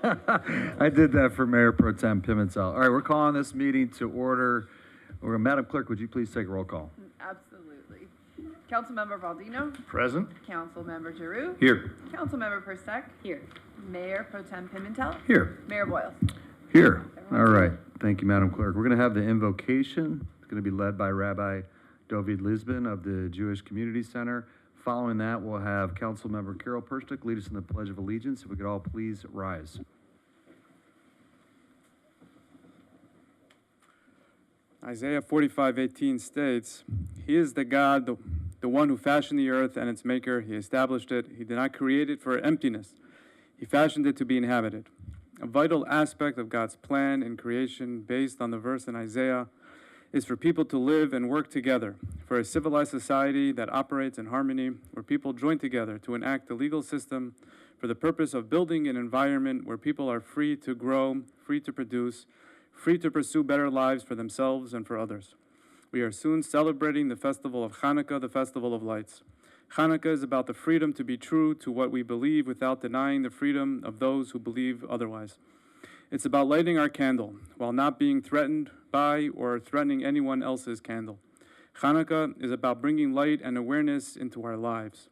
I did that for Mayor Pro Tem Pimentel. All right, we're calling this meeting to order. Madam Clerk, would you please take a roll call? Absolutely. Councilmember Baldino. Present. Councilmember Giroux. Here. Councilmember Persek. Here. Mayor Pro Tem Pimentel. Here. Mayor Boyle. Here. All right. Thank you, Madam Clerk. We're going to have the invocation. It's going to be led by Rabbi Dovid Lisbon of the Jewish Community Center. Following that, we'll have Councilmember Carol Perstick lead us in the Pledge of Allegiance. If we could all please rise. Isaiah 45:18 states, "He is the God, the one who fashioned the earth and its maker. He established it. He did not create it for emptiness. He fashioned it to be inhabited." A vital aspect of God's plan in creation, based on the verse in Isaiah, is for people to live and work together, for a civilized society that operates in harmony, where people join together to enact the legal system for the purpose of building an environment where people are free to grow, free to produce, free to pursue better lives for themselves and for others. We are soon celebrating the festival of Hanukkah, the festival of lights. Hanukkah is about the freedom to be true to what we believe without denying the freedom of those who believe otherwise. It's about lighting our candle while not being threatened by or threatening anyone else's candle. Hanukkah is about bringing light and awareness into our lives.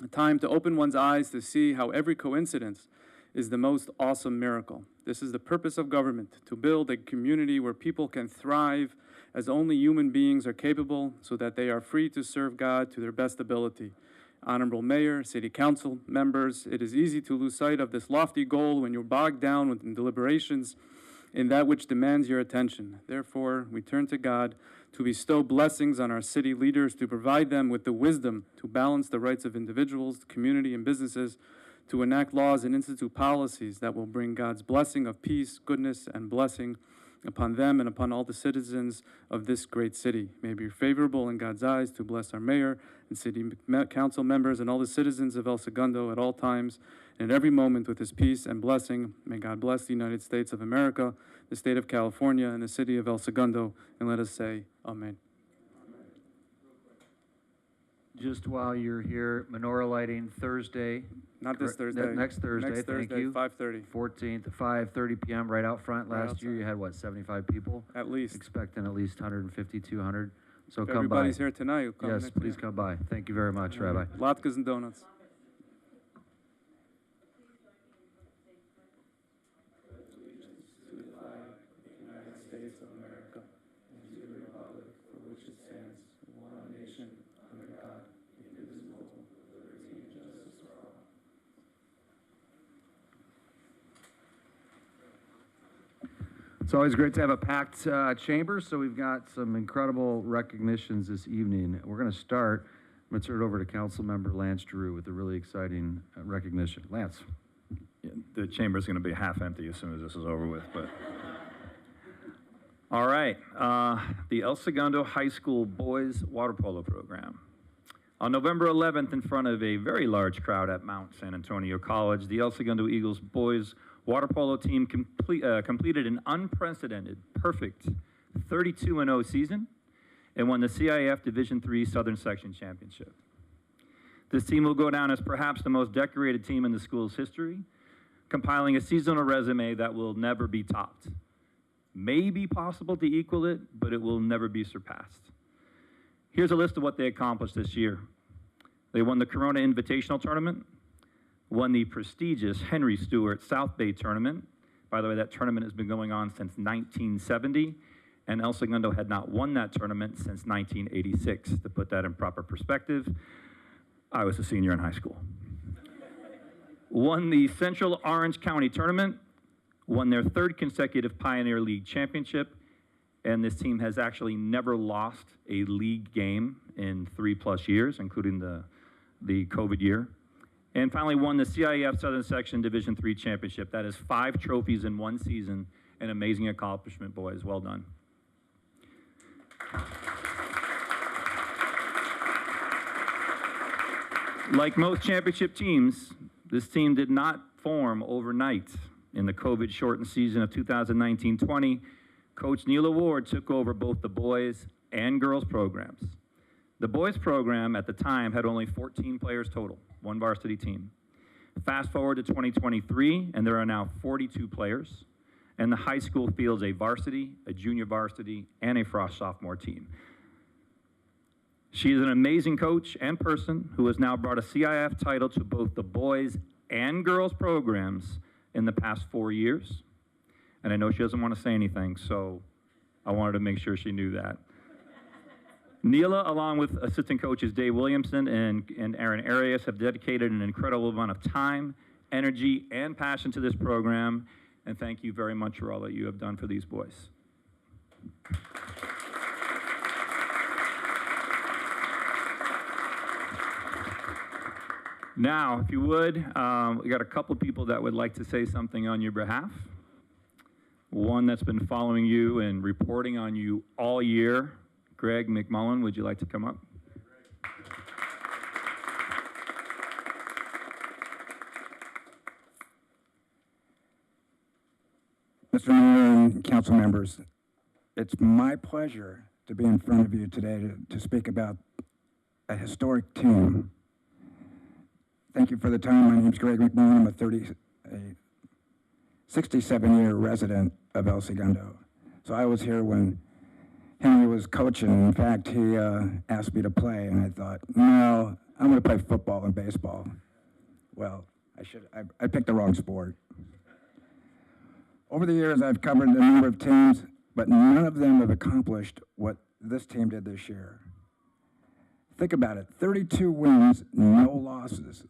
A time to open one's eyes to see how every coincidence is the most awesome miracle. This is the purpose of government, to build a community where people can thrive as only human beings are capable, so that they are free to serve God to their best ability. Honorable Mayor, City Council members, it is easy to lose sight of this lofty goal when you're bogged down in deliberations in that which demands your attention. Therefore, we turn to God to bestow blessings on our city leaders, to provide them with the wisdom to balance the rights of individuals, community, and businesses, to enact laws and institute policies that will bring God's blessing of peace, goodness, and blessing upon them and upon all the citizens of this great city. May it be favorable in God's eyes to bless our mayor and city council members and all the citizens of El Segundo at all times and at every moment with his peace and blessing. May God bless the United States of America, the state of California, and the city of El Segundo, and let us say amen. Just while you're here, menorah lighting Thursday. Not this Thursday. Next Thursday, Next thank Thursday, you. 5:30. 14th, 5:30 p.m. right out front. Right Last year outside. you had, what, 75 people? At least. Expecting at least 150, 200. So If come by. everybody's here tonight, you'll come Yes, next please year. come by. Thank you very much, Rabbi. Latkes and donuts. It's always great to have a packed chamber, so we've got some incredible recognitions this evening. We're going to start. I'm going to turn it over to Councilmember Lance Giroux with a really exciting recognition. Lance. Yeah, the chamber's going to be half empty as soon as this is over with, but. All right, the El Segundo High School Boys Water Polo Program. On November 11th, in front of a very large crowd at Mount San Antonio College, the El Segundo Eagles Boys Water Polo team completed an unprecedented, perfect 32-0 season and won the CIF Division III Southern Section Championship. This team will go down as perhaps the most decorated team in the school's history, compiling a seasonal resume that will never be topped. May be possible to equal it, but it will never be surpassed. Here's a list of what they accomplished this year. They won the Corona Invitational Tournament, won the prestigious Henry Stewart South Bay Tournament. By the way, that tournament has been going on since 1970, and El Segundo had not won that tournament since 1986. To put that in proper perspective, I was a senior in high school. Won the Central Orange County Tournament, won their third consecutive Pioneer League Championship, and this team has actually never lost a league game in 3+ years, including the COVID year. And finally won the CIF Southern Section Division III Championship. That is 5 trophies in one season. An amazing accomplishment, boys. Well done. Like most championship teams, this team did not form overnight. In the COVID-shortened season of 2019-20, Coach Neil Award took over both the boys and girls programs. The boys program at the time had only 14 players total, one varsity team. Fast forward to 2023, and there are now 42 players, and the high school fields a varsity, a junior varsity, and a Frost sophomore team. She is an amazing coach and person who has now brought a CIF title to both the boys and girls programs in the past 4 years. And I know she doesn't want to say anything, so I wanted to make sure she knew that. Neela, along with assistant coaches Dave Williamson and Aaron Arias, have dedicated an incredible amount of time, energy, and passion to this program. And thank you very much for all that you have done for these boys. Now, if you would, we got a couple people that would like to say something on your behalf. One that's been following you and reporting on you all year. Greg McMullen, would you like to come up? Mr. Mayor and council members, it's my pleasure to be in front of you today to speak about a historic team. Thank you for the time. My name's Greg McMullen. I'm a 67-year resident of El Segundo. So I was here when Henry was coaching. In fact, he asked me to play, and I thought, no, I'm going to play football and baseball. Well, I picked the wrong sport. Over the years, I've covered a number of teams, but none of them have accomplished what this team did this year. Think about it, 32 wins, no losses.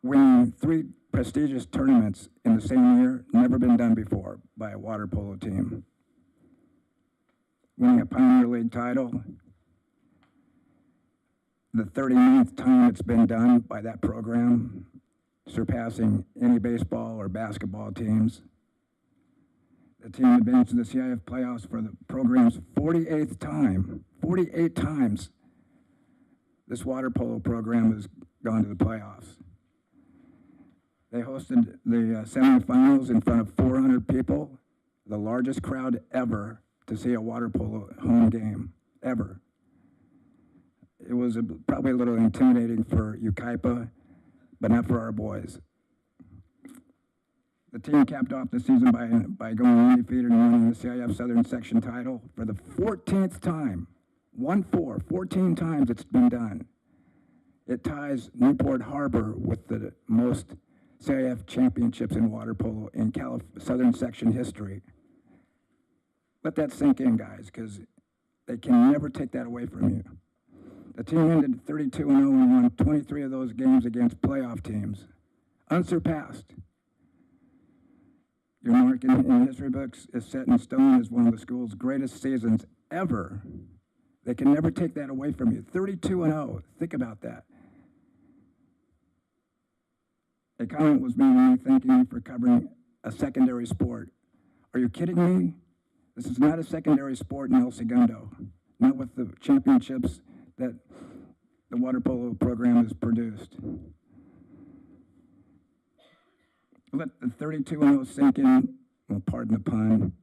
Winning 3 prestigious tournaments in the same year, never been done before by a water polo team. Winning a Pioneer League title, the 39th time it's been done by that program, surpassing any baseball or basketball teams. The team advanced to the CIF playoffs for the program's 48th time. 48 times this water polo program has gone to the playoffs. They hosted the semifinals in front of 400 people, the largest crowd ever to see a water polo home game, ever. It was probably a little intimidating for Yucaipa, but not for our boys. The team capped off the season by going undefeated and winning the CIF Southern Section title for the 14th time. 14 times it's been done. It ties Newport Harbor with the most CIF championships in water polo in Southern Section history. Let that sink in, guys, because they can never take that away from you. The team ended 32-0 and won 23 of those games against playoff teams. Unsurpassed. Your mark in history books is set in stone as one of the school's greatest seasons ever. They can never take that away from you. 32-0, think about that. A comment was made to me thanking me for covering a secondary sport. Are you kidding me? This is not a secondary sport in El Segundo, not with the championships that the water polo program has produced. Let the 32-0 sink in, well, pardon the pun,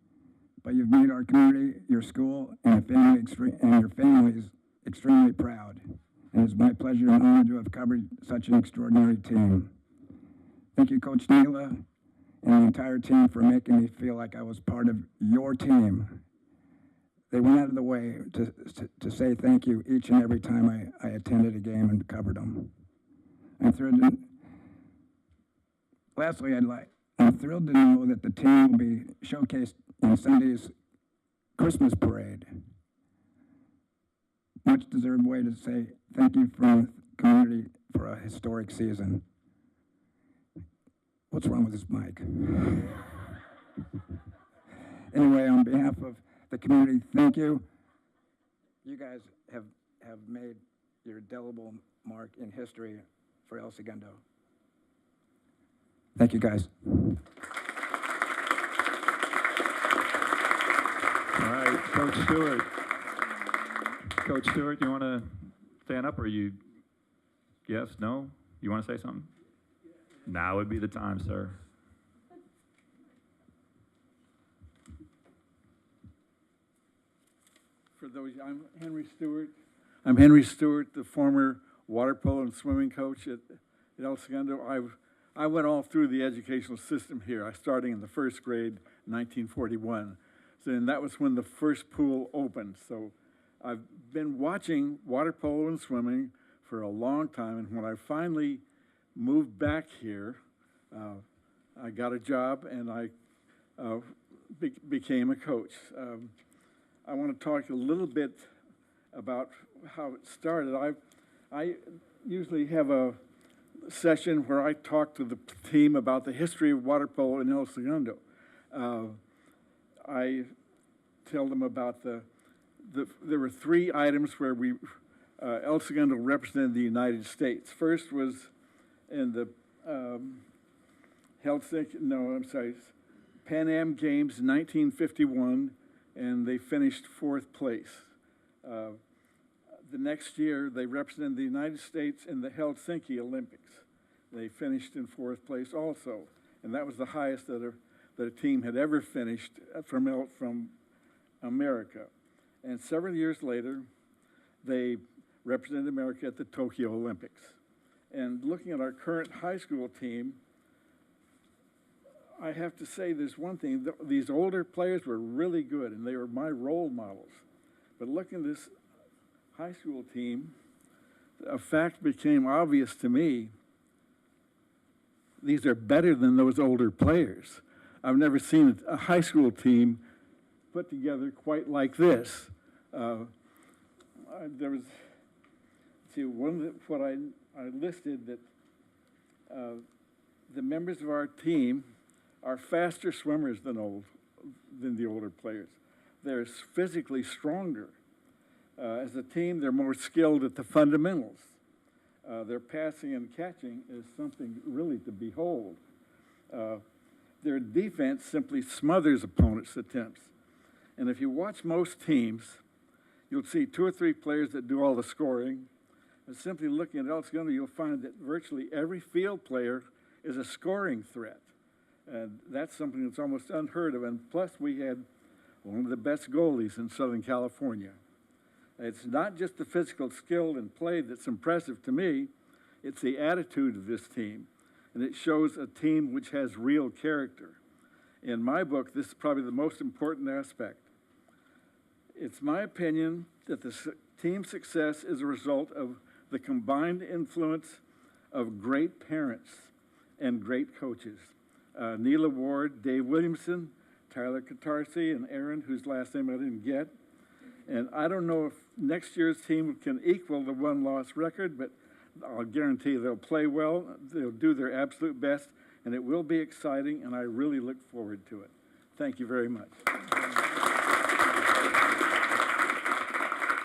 but you've made our community, your school, and your families extremely proud. And it's my pleasure and honor to have covered such an extraordinary team. Thank you, Coach Neela, and the entire team for making me feel like I was part of your team. They went out of the way to say thank you each and every time I attended a game and covered them. Lastly, I'm thrilled to know that the team will be showcased in Sunday's Christmas parade. Much deserved way to say thank you from the community for a historic season. What's wrong with this mic? Anyway, on behalf of the community, thank you. You guys have made your indelible mark in history for El Segundo. Thank you, guys. All right, Coach Stewart. Coach Stewart, you want to stand up, or you, yes, no? You want to say something? Now would be the time, sir. For those, I'm Henry Stewart. I'm Henry Stewart, the former water polo and swimming coach at El Segundo. I went all through the educational system here. I started in the first grade, 1941. So, and that was when the first pool opened. So I've been watching water polo and swimming for a long time. And when I finally moved back here, I got a job and I became a coach. I want to talk a little bit about how it started. I usually have a session where I talk to the team about the history of water polo in El Segundo. I tell them about there were three items where El Segundo represented the United States. First was in the Pan Am Games in 1951, and they finished fourth place. The next year, they represented the United States in the Helsinki Olympics. They finished in fourth place also, and that was the highest that a team had ever finished from America. And several years later, they represented America at the Tokyo Olympics. And looking at our current high school team, I have to say there's one thing. These older players were really good, and they were my role models. But looking at this high school team, a fact became obvious to me. These are better than those older players. I've never seen a high school team put together quite like this. There was, what I listed that the members of our team are faster swimmers than the older players. They're physically stronger. As a team, they're more skilled at the fundamentals. Their passing and catching is something really to behold. Their defense simply smothers opponents' attempts. And if you watch most teams, you'll see 2 or 3 players that do all the scoring. And simply looking at El Segundo, you'll find that virtually every field player is a scoring threat. And that's something that's almost unheard of. And plus, we had one of the best goalies in Southern California. It's not just the physical skill and play that's impressive to me, it's the attitude of this team. And it shows a team which has real character. In my book, this is probably the most important aspect. It's my opinion that the team's success is a result of the combined influence of great parents and great coaches. Neela Ward, Dave Williamson, Tyler Katarsi, and Aaron, whose last name I didn't get. And I don't know if next year's team can equal the one-loss record, but I'll guarantee they'll play well, they'll do their absolute best, and it will be exciting, and I really look forward to it. Thank you very much.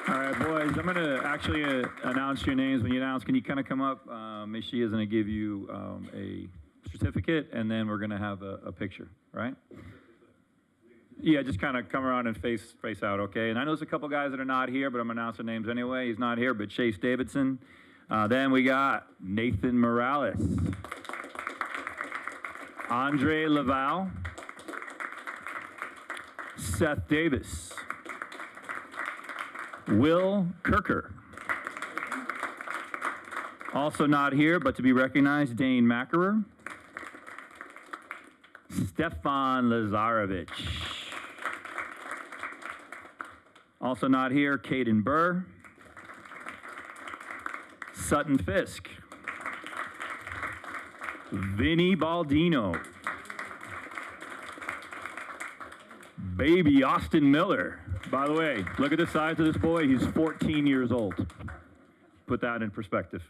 All right, boys, I'm going to actually announce your names. When you announce, can you kind of come up? Ms. Shia is going to give you a certificate, and then we're going to have a picture, right? Yeah, just kind of come around and face out, okay? And I know there's a couple guys that are not here, but I'm going to announce their names anyway. He's not here, but Chase Davidson. Then we got Nathan Morales. Andre Laval. Seth Davis. Will Kirker. Also not here, but to be recognized, Dane Mackerer. Stefan Lazarevic. Also not here, Caden Burr. Sutton Fisk. Vinny Baldino. Baby Austin Miller. By the way, look at the size of this boy. He's 14 years old. Put that in perspective.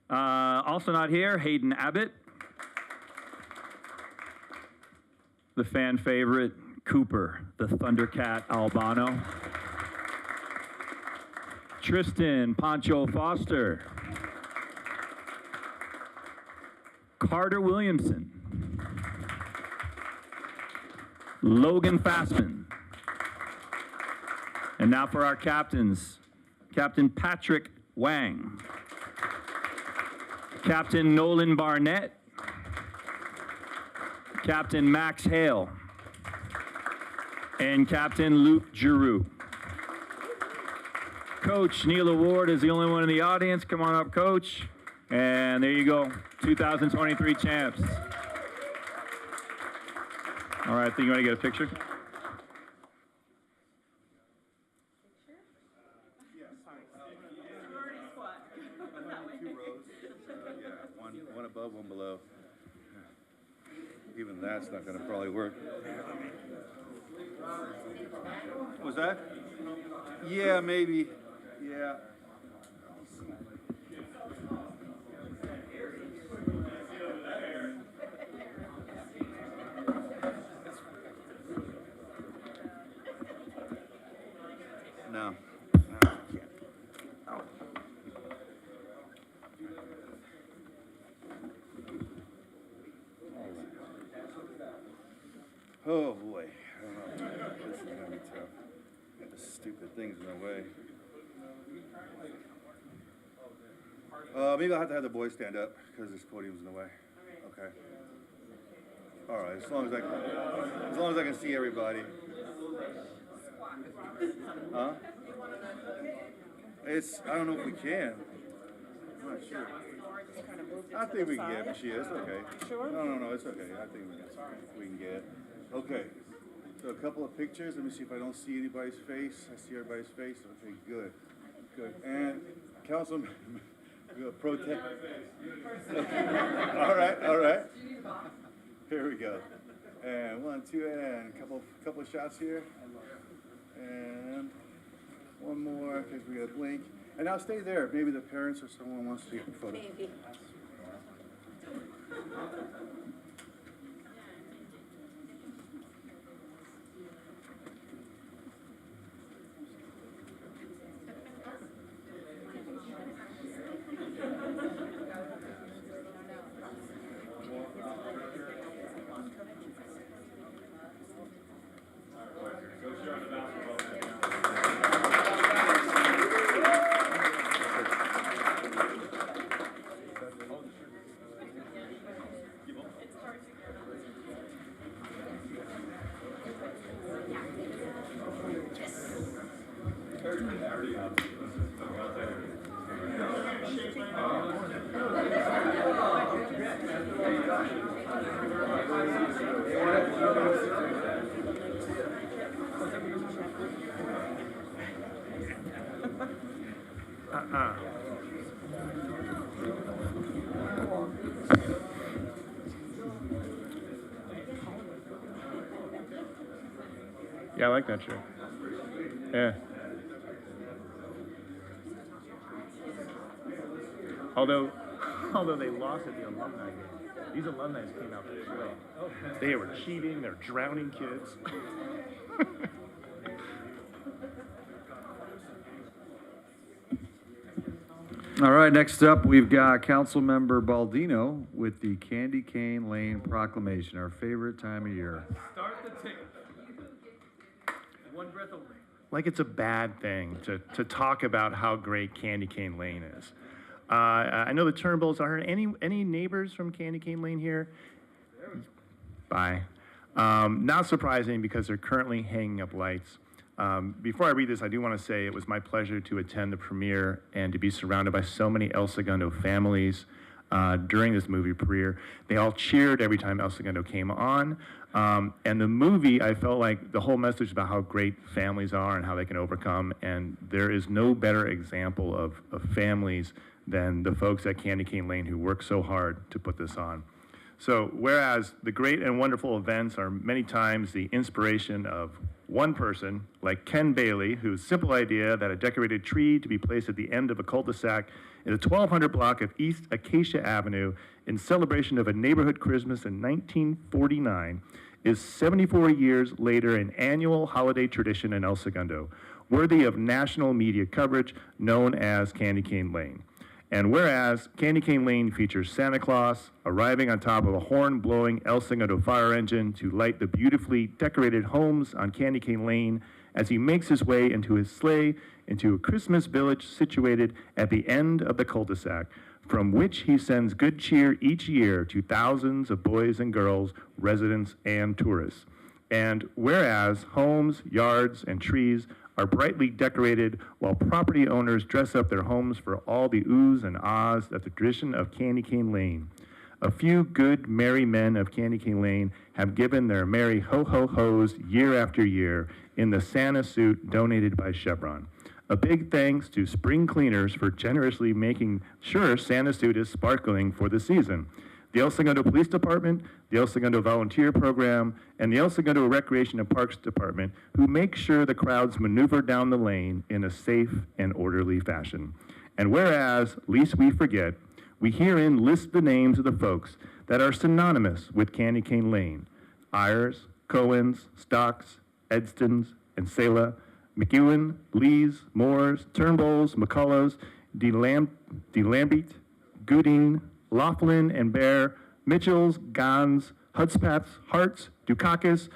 Also not here, Hayden Abbott. The fan favorite, Cooper, the Thundercat Albano. Tristan Pancho Foster. Carter Williamson. Logan Fassman. And now for our captains. Captain Patrick Wang. Captain Nolan Barnett. Captain Max Hale. And Captain Luke Giroux. Coach Neil Award is the only one in the audience. Come on up, Coach. And there you go, 2023 champs. All right, I think you want to get a picture? One above, one below. Even that's not gonna probably work. Was that? Yeah, maybe, yeah. No. Oh, boy. I don't know. This is gonna be tough. Got the stupid things in the way. Maybe I'll have to have the boys stand up because this podium's in the way. Okay. All right, as long as I can see everybody. Huh? I don't know if we can. I'm not sure. I think we can get it, Mashia. It's okay. Sure? No, it's okay. I think we can get it. Okay. So a couple of pictures. Let me see if I don't see anybody's face. I see everybody's face. Okay, good. Good. And Councilman Pro Tem. All right. Here we go. And 1, 2, and a couple of shots here. And one more, because we got to blink. And now stay there. Maybe the parents or someone wants to get a photo. Maybe. Yeah, I like that shirt. Yeah. Although they lost at the alumni game. These alumni came out to play. They were cheating, they're drowning kids. All right, next up, we've got Councilmember Baldino with the Candy Cane Lane Proclamation, our favorite time of year. Start the tick. One breath away. Like it's a bad thing to talk about how great Candy Cane Lane is. I know the Turnbulls are here. Any neighbors from Candy Cane Lane here? Bye. Not surprising because they're currently hanging up lights. Before I read this, I do want to say it was my pleasure to attend the premiere and to be surrounded by so many El Segundo families during this movie premiere. They all cheered every time El Segundo came on. And the movie, I felt like the whole message about how great families are and how they can overcome. And there is no better example of families than the folks at Candy Cane Lane who worked so hard to put this on. So whereas the great and wonderful events are many times the inspiration of one person, like Ken Bailey, whose simple idea that a decorated tree to be placed at the end of a cul-de-sac in the 1200 block of East Acacia Avenue in celebration of a neighborhood Christmas in 1949 is 74 years later an annual holiday tradition in El Segundo, worthy of national media coverage known as Candy Cane Lane. And whereas Candy Cane Lane features Santa Claus arriving on top of a horn-blowing El Segundo fire engine to light the beautifully decorated homes on Candy Cane Lane as he makes his way into his sleigh into a Christmas village situated at the end of the cul-de-sac, from which he sends good cheer each year to thousands of boys and girls, residents and tourists. And whereas homes, yards, and trees are brightly decorated while property owners dress up their homes for all the oohs and ahs of the tradition of Candy Cane Lane. A few good, merry men of Candy Cane Lane have given their merry ho-ho-hos year after year in the Santa suit donated by Chevron. A big thanks to Spring Cleaners for generously making sure Santa suit is sparkling for the season. The El Segundo Police Department, the El Segundo Volunteer Program, and the El Segundo Recreation and Parks Department, who make sure the crowds maneuver down the lane in a safe and orderly fashion. And whereas, lest we forget, we herein list the names of the folks that are synonymous with Candy Cane Lane: Ayers, Cohens, Stocks, Edstons, and Sela, McEwen, Lees, Moores, Turnbulls, McCulloghs, DeLambert, Gooding, Laughlin and Bear, Mitchells, Gans, Hudspats, Harts, Dukakis,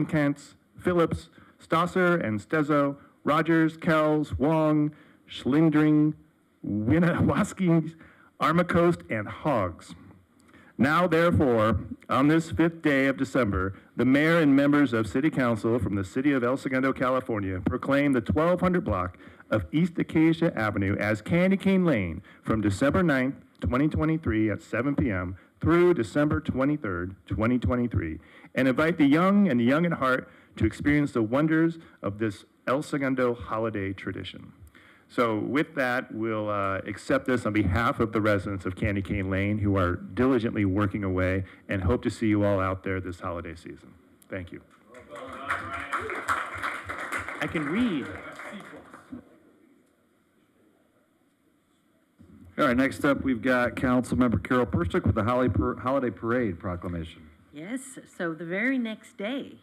Kents, Phillips, Stasser and Stezo, Rogers, Kells, Wong, Schlindring, Winnawaskins, Armacost, and Hogs. Now, therefore, on this 5th day of December, the mayor and members of City Council from the city of El Segundo, California, proclaim the 1200 block of East Acacia Avenue as Candy Cane Lane from December 9th, 2023 at 7 p.m. through December 23rd, 2023, and invite the young and the young at heart to experience the wonders of this El Segundo holiday tradition. So with that, we'll accept this on behalf of the residents of Candy Cane Lane who are diligently working away, and hope to see you all out there this holiday season. Thank you. I can read. All right, next up, we've got Councilmember Carol Perstick with the Holiday Parade proclamation. Yes, so the very next day,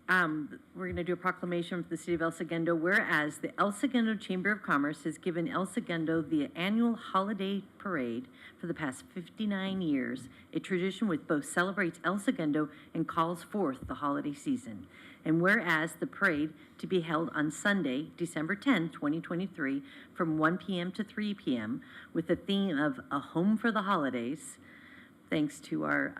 we're going to do a proclamation for the city of El Segundo, whereas the El Segundo Chamber of Commerce has given El Segundo the annual holiday parade for the past 59 years, a tradition which both celebrates El Segundo and calls forth the holiday season. And whereas the parade to be held on Sunday, December 10, 2023, from 1 p.m. to 3 p.m., with the theme of A Home for the Holidays, thanks to our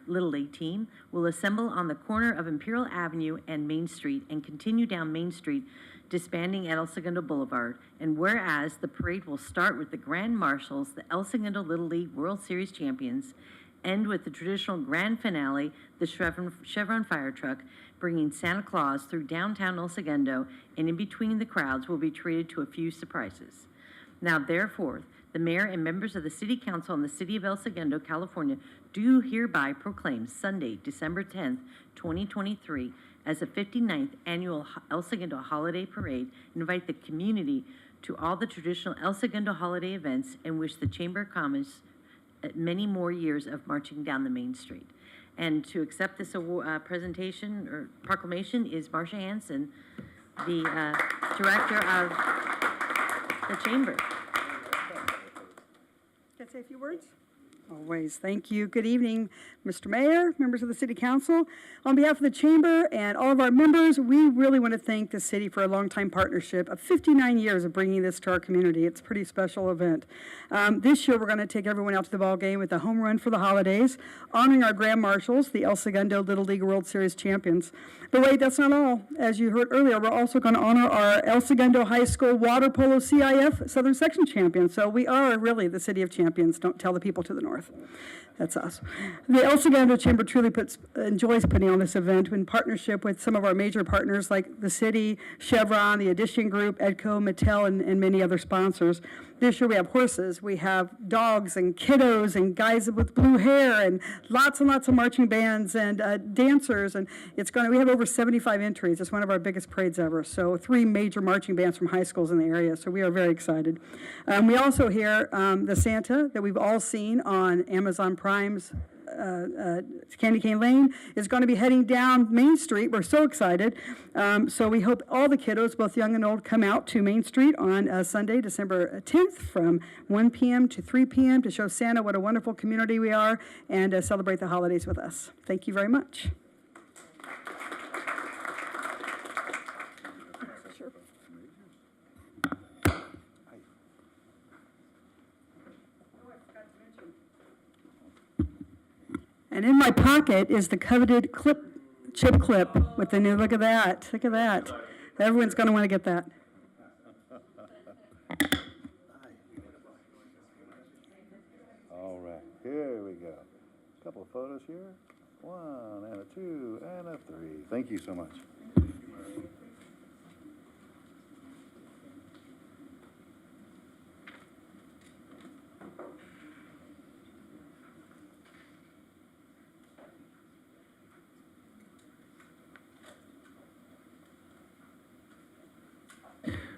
Little League team, will assemble on the corner of Imperial Avenue and Main Street and continue down Main Street, disbanding at El Segundo Boulevard. And whereas the parade will start with the Grand Marshals, the El Segundo Little League World Series champions, end with the traditional grand finale, the Chevron fire truck, bringing Santa Claus through downtown El Segundo, and in between the crowds will be treated to a few surprises. Now, therefore, the mayor and members of the City Council in the city of El Segundo, California, do hereby proclaim Sunday, December 10th, 2023, as the 59th annual El Segundo Holiday Parade, and invite the community to all the traditional El Segundo holiday events, and wish the Chamber of Commerce many more years of marching down the Main Street. And to accept this presentation or proclamation is Marcia Hansen, the director of the Chamber. Can I say a few words? Always. Thank you. Good evening, Mr. Mayor, members of the City Council. On behalf of the Chamber and all of our members, we really want to thank the city for a long-time partnership of 59 years of bringing this to our community. It's a pretty special event. This year, we're going to take everyone out to the ball game with a home run for the holidays, honoring our Grand Marshals, the El Segundo Little League World Series champions. But wait, that's not all. As you heard earlier, we're also going to honor our El Segundo High School Water Polo CIF Southern Section champions. So we are really the city of champions. Don't tell the people to the north. That's us. The El Segundo Chamber truly enjoys putting on this event in partnership with some of our major partners like the city, Chevron, the Addition Group, Edco, Mattel, and many other sponsors. This year we have horses, we have dogs and kiddos and guys with blue hair and lots of marching bands and dancers. And we have over 75 entries. It's one of our biggest parades ever. So 3 major marching bands from high schools in the area. So we are very excited. We also hear the Santa that we've all seen on Amazon Prime's Candy Cane Lane is going to be heading down Main Street. We're so excited. So we hope all the kiddos, both young and old, come out to Main Street on Sunday, December 10th from 1 p.m. to 3 p.m. to show Santa what a wonderful community we are and celebrate the holidays with us. Thank you very much. And in my pocket is the coveted clip chip clip with the new, look at that, look at that. Everyone's going to want to get that. All right, here we go. Couple of photos here. 1 and a 2 and a 3. Thank you so much.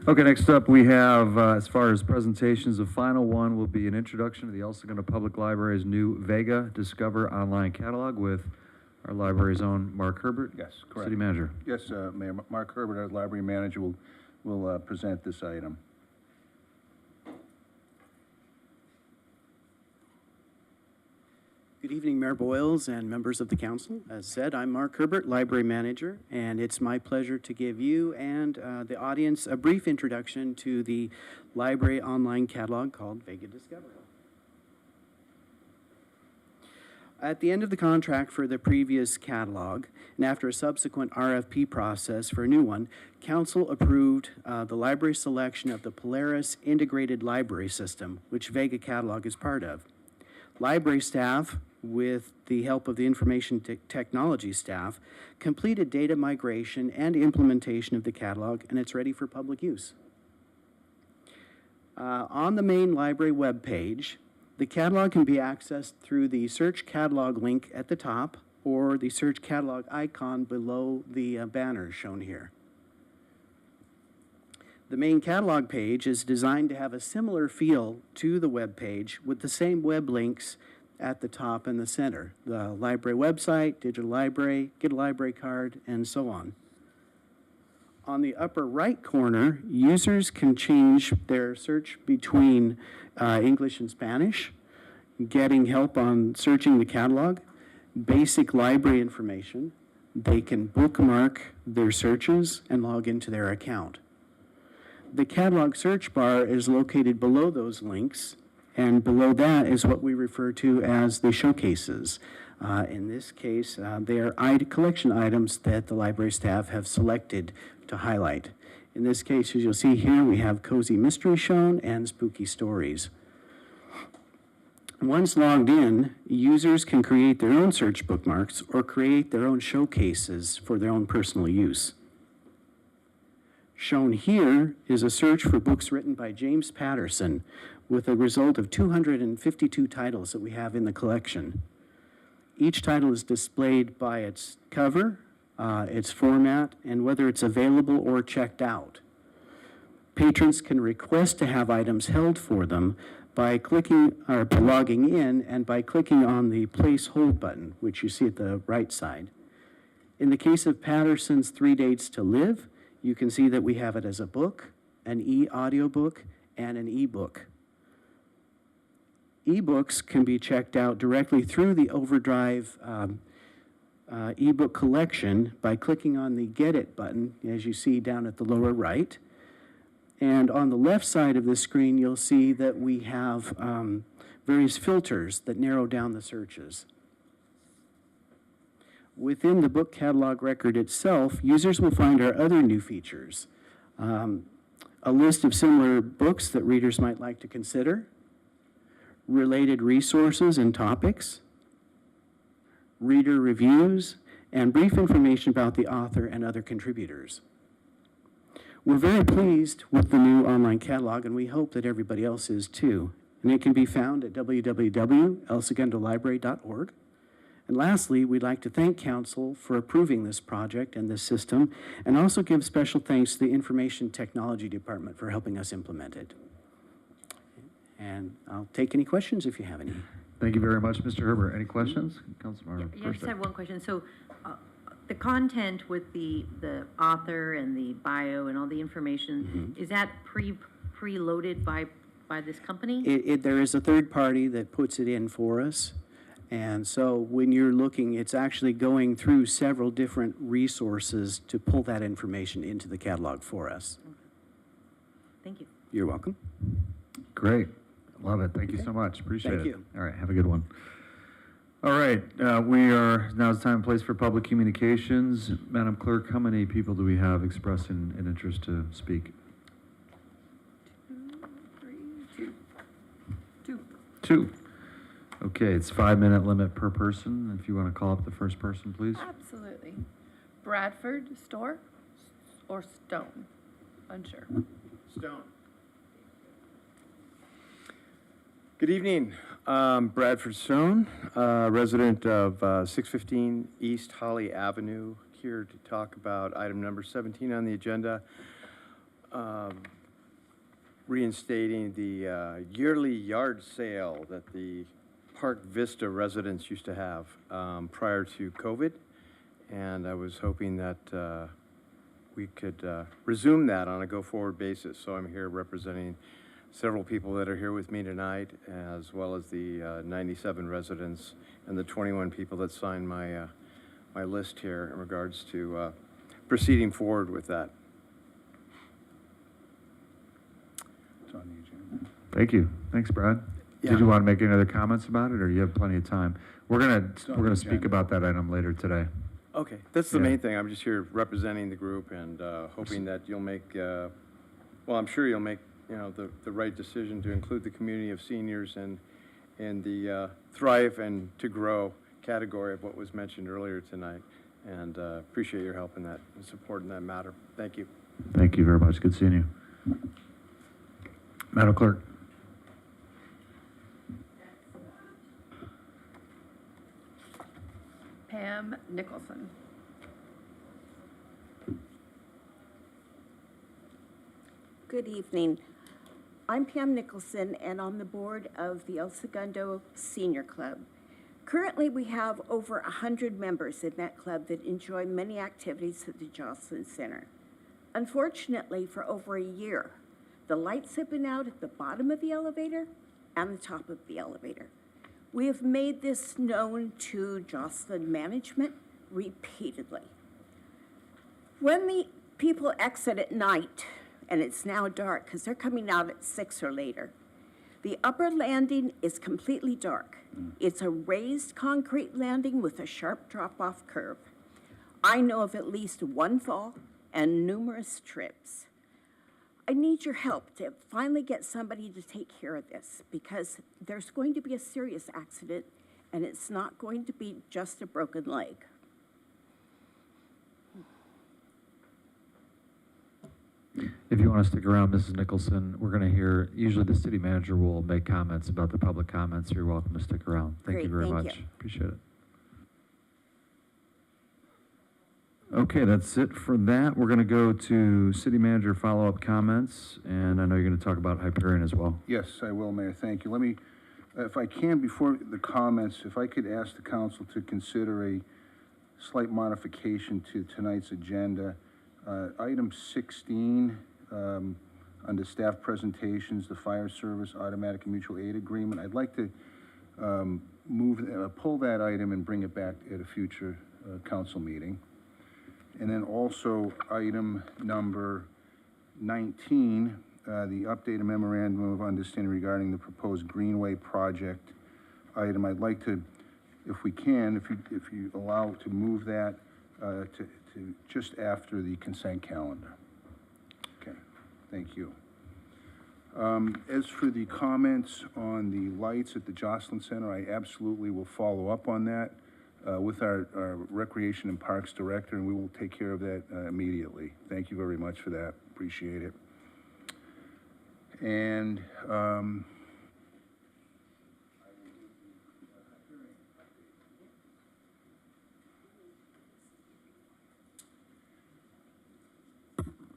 Okay, next up, we have, as far as presentations, the final one will be an introduction to the El Segundo Public Library's new Vega Discover online catalog with our library's own Mark Herbert. Yes, correct. City Manager. Yes, Mayor, Mark Herbert, our library manager, will present this item. Good evening, Mayor Boyles and members of the council. As said, I'm Mark Herbert, library manager, and it's my pleasure to give you and the audience a brief introduction to the library online catalog called Vega Discover. At the end of the contract for the previous catalog, and after a subsequent RFP process for a new one, council approved the library selection of the Polaris Integrated Library System, which Vega Catalog is part of. Library staff, with the help of the information technology staff, completed data migration and implementation of the catalog, and it's ready for public use. On the main library webpage, the catalog can be accessed through the Search Catalog link at the top or the Search Catalog icon below the banner shown here. The main catalog page is designed to have a similar feel to the web page with the same web links at the top and the center. The library website, digital library, get a library card, and so on. On the upper right corner, users can change their search between English and Spanish, getting help on searching the catalog, basic library information. They can bookmark their searches and log into their account. The catalog search bar is located below those links, and below that is what we refer to as the showcases. In this case, they are collection items that the library staff have selected to highlight. In this case, as you'll see here, we have Cozy Mystery shown and Spooky Stories. Once logged in, users can create their own search bookmarks or create their own showcases for their own personal use. Shown here is a search for books written by James Patterson with a result of 252 titles that we have in the collection. Each title is displayed by its cover, its format, and whether it's available or checked out. Patrons can request to have items held for them by clicking or logging in and by clicking on the Place Hold button, which you see at the right side. In the case of Patterson's 3 Dates to Live, you can see that we have it as a book, an e-audiobook, and an e-book. E-books can be checked out directly through the Overdrive e-book collection by clicking on the Get It button, as you see down at the lower right. And on the left side of the screen, you'll see that we have various filters that narrow down the searches. Within the book catalog record itself, users will find our other new features. A list of similar books that readers might like to consider, related resources and topics, reader reviews, and brief information about the author and other contributors. We're very pleased with the new online catalog, and we hope that everybody else is too. And it can be found at www.elsegundolibrary.org. And lastly, we'd like to thank Council for approving this project and this system, and also give special thanks to the Information Technology Department for helping us implement it. And I'll take any questions if you have any. Thank you very much, Mr. Herbert. Any questions? Councilmember Yeah, I just have one question. So the content with the author and the bio and all the information, is that preloaded by this company? There is a third party that puts it in for us. And so when you're looking, it's actually going through several different resources to pull that information into the catalog for us. Thank you. You're welcome. Great. Love it. Thank you so much. Appreciate it. Thank you. All right. Have a good one. All right, now it's time and place for public communications. Madam Clerk, how many people do we have expressing an interest to speak? 2. Two. Okay, it's 5-minute limit per person. If you want to call up the first person, please. Absolutely. Bradford, Store, or Stone? Unsure. Stone. Good evening. Bradford Stone, resident of 615 East Holly Avenue, here to talk about item number 17 on the agenda, reinstating the yearly yard sale that the Park Vista residents used to have prior to COVID. And I was hoping that we could resume that on a go-forward basis. So I'm here representing several people that are here with me tonight, as well as the 97 residents and the 21 people that signed my my list here in regards to proceeding forward with that. It's on the agenda. Thank you. Thanks, Brad. Yeah. Did you want to make any other comments about it, or you have plenty of time? We're on gonna the speak agenda. about that item later today. Okay, that's the Yeah. main thing. I'm just here representing the group and hoping that you'll make, well, I'm sure you'll make, you know, the right decision to include the community of seniors in the thrive and to grow category of what was mentioned earlier tonight. And appreciate your help in that and support in that matter. Thank you. Thank you very much. Good seeing you. Madam Clerk. Pam Nicholson. Good evening. I'm Pam Nicholson, and on the board of the El Segundo Senior Club. Currently, we have over 100 members in that club that enjoy many activities at the Jocelyn Center. Unfortunately, for over a year, the lights have been out at the bottom of the elevator and the top of the elevator. We have made this known to Jocelyn management repeatedly. When the people exit at night, and it's now dark because they're coming out at 6 or later, the upper landing is completely dark. It's a raised concrete landing with a sharp drop-off curve. I know of at least one fall and numerous trips. I need your help to finally get somebody to take care of this, because there's going to be a serious accident, and it's not going to be just a broken leg. If you want to stick around, Mrs. Nicholson, we're going to hear, usually the city manager will make comments about the public comments. You're welcome to stick around. Thank you Great, very thank much. you. Appreciate it. Okay, that's it for that. We're going to go to city manager follow-up comments, and I know you're going to talk about Hyperion as well. Yes, I will, Mayor, thank you. Let me, if I can, before the comments, if I could ask the council to consider a slight modification to tonight's agenda. Item 16, under staff presentations, the fire service automatic and mutual aid agreement. I'd like to pull that item and bring it back at a future council meeting. And then also item number 19, the updated memorandum of understanding regarding the proposed Greenway project item. I'd like to, if we can, if you allow to move that to just after the consent calendar. Okay, thank you. As for the comments on the lights at the Jocelyn Center, I absolutely will follow up on that with our Recreation and Parks Director, and we will take care of that immediately. Thank you very much for that. Appreciate it. And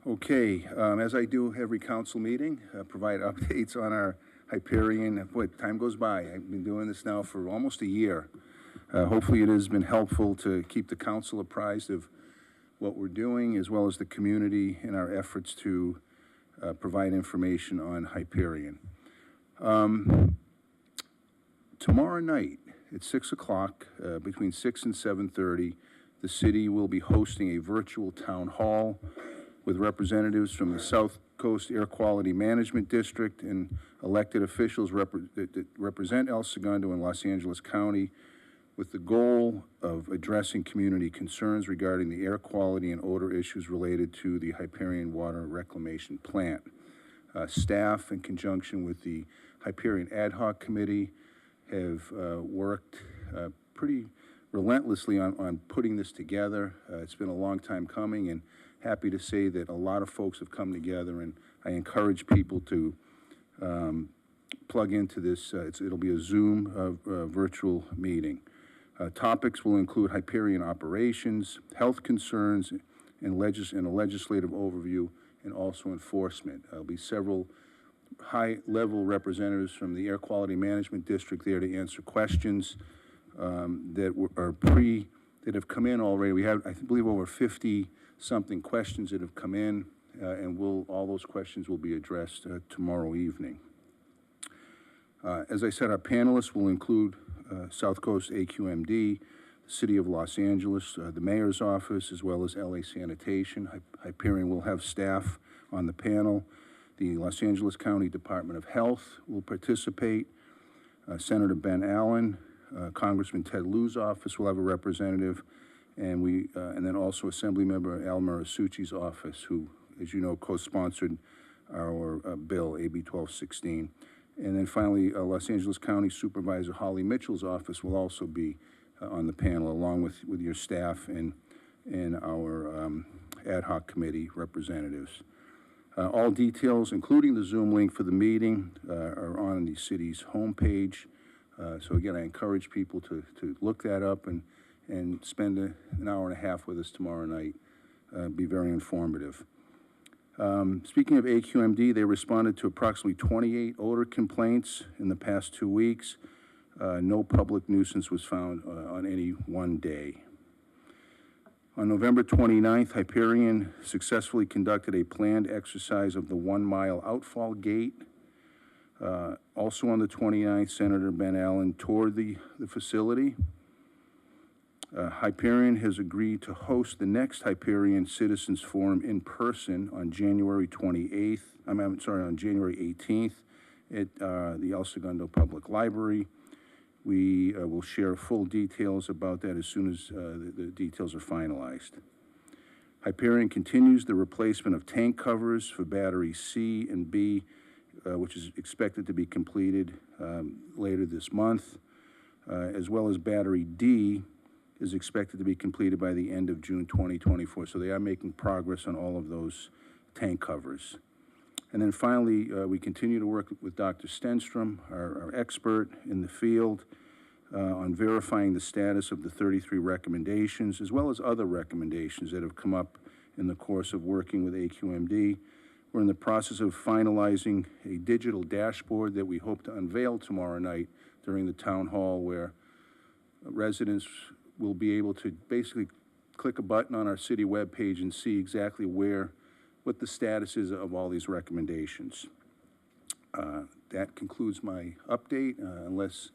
okay, as I do every council meeting, provide updates on our Hyperion. Boy, time goes by. I've been doing this now for almost a year. Hopefully it has been helpful to keep the council apprised of what we're doing, as well as the community in our efforts to provide information on Hyperion. Tomorrow night at 6 o'clock, between 6 and 7:30, the city will be hosting a virtual town hall with representatives from the South Coast Air Quality Management District and elected officials that represent El Segundo and Los Angeles County. with the goal of addressing community concerns regarding the air quality and odor issues related to the Hyperion Water Reclamation Plant. Staff, in conjunction with the Hyperion Ad Hoc Committee, have worked pretty relentlessly on putting this together. It's been a long time coming, and happy to say that a lot of folks have come together, and I encourage people to plug into this. It'll be a Zoom virtual meeting. Topics will include Hyperion operations, health concerns, and a legislative overview, and also enforcement. There'll be several high-level representatives from the Air Quality Management District there to answer questions that have come in already. We have, I believe, over 50-something questions that have come in, and all those questions will be addressed tomorrow evening. As I said, our panelists will include South Coast AQMD, the City of Los Angeles, the Mayor's Office, as well as LA Sanitation. Hyperion will have staff on the panel. The Los Angeles County Department of Health will participate. Senator Ben Allen, Congressman Ted Lieu's office will have a representative, and then also Assemblymember Al Marasucci's office, who, as you know, co-sponsored our bill, AB 1216. And then finally, Los Angeles County Supervisor Holly Mitchell's office will also be on the panel, along with your staff and our ad hoc committee representatives. All details, including the Zoom link for the meeting, are on the city's homepage. So again, I encourage people to look that up and spend an hour and a half with us tomorrow night. Be very informative. Speaking of AQMD, they responded to approximately 28 odor complaints in the past 2 weeks. No public nuisance was found on any one day. On November 29th, Hyperion successfully conducted a planned exercise of the 1 mile outfall gate. Also on the 29th, Senator Ben Allen toured the facility. Hyperion has agreed to host the next Hyperion Citizens Forum in person on January 28th, on January 18th at the El Segundo Public Library. We will share full details about that as soon as the details are finalized. Hyperion continues the replacement of tank covers for battery C and B, which is expected to be completed later this month, as well as battery D is expected to be completed by the end of June 2024. So they are making progress on all of those tank covers. And then finally, we continue to work with Dr. Stenstrom, our expert in the field, on verifying the status of the 33 recommendations, as well as other recommendations that have come up in the course of working with AQMD. We're in the process of finalizing a digital dashboard that we hope to unveil tomorrow night during the town hall, where residents will be able to basically click a button on our city webpage and see exactly what the status is of all these recommendations. That concludes my update, unless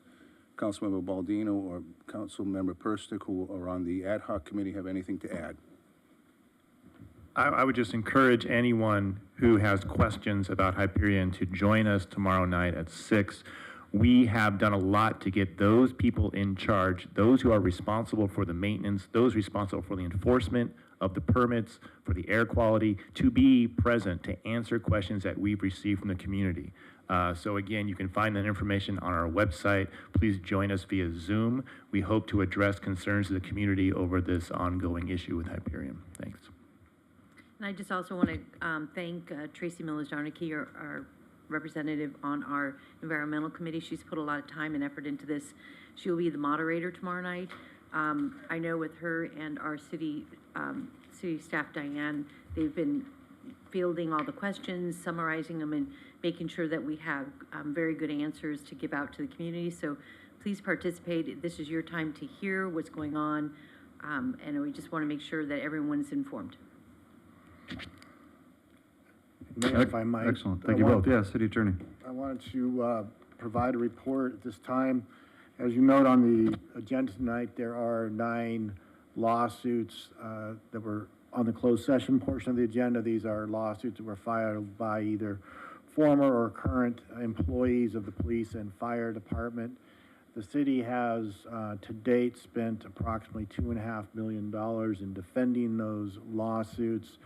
Councilmember Baldino or Councilmember Perstick, who are on the ad hoc committee, have anything to add. I would just encourage anyone who has questions about Hyperion to join us tomorrow night at 6. We have done a lot to get those people in charge, those who are responsible for the maintenance, those responsible for the enforcement of the permits, for the air quality, to be present to answer questions that we've received from the community. So again, you can find that information on our website. Please join us via Zoom. We hope to address concerns of the community over this ongoing issue with Hyperion. Thanks. And I just also want to thank Tracy Mills-Jarnicki, our representative on our environmental committee. She's put a lot of time and effort into this. She'll be the moderator tomorrow night. I know with her and our city staff, Diane, they've been fielding all the questions, summarizing them, and making sure that we have very good answers to give out to the community. So please participate. This is your time to hear what's going on, and we just want to make sure that everyone's informed. Mayor, if I might. Excellent. Thank you both. Yeah, City Attorney. I wanted to provide a report at this time. As you note on the agenda tonight, there are 9 lawsuits that were on the closed session portion of the agenda. These are lawsuits that were filed by either former or current employees of the police and fire department. The city has to date spent approximately $2.5 million in defending those lawsuits.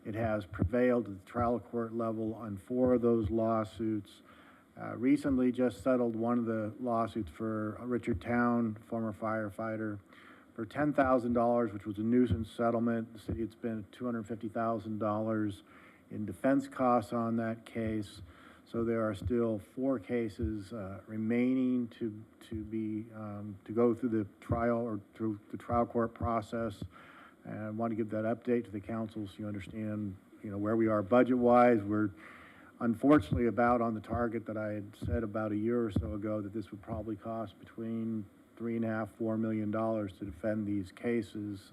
It has prevailed at the trial court level on 4 of those lawsuits. Recently just settled one of the lawsuits for Richard Town, former firefighter, for $10,000, which was a nuisance settlement. The city had spent $250,000 in defense costs on that case. So there are still 4 cases remaining to go through the trial or through the trial court process. And I want to give that update to the council so you understand, where we are budget-wise. We're unfortunately about on the target that I had said about a year or so ago, that this would probably cost between $3.5–4 million to defend these cases.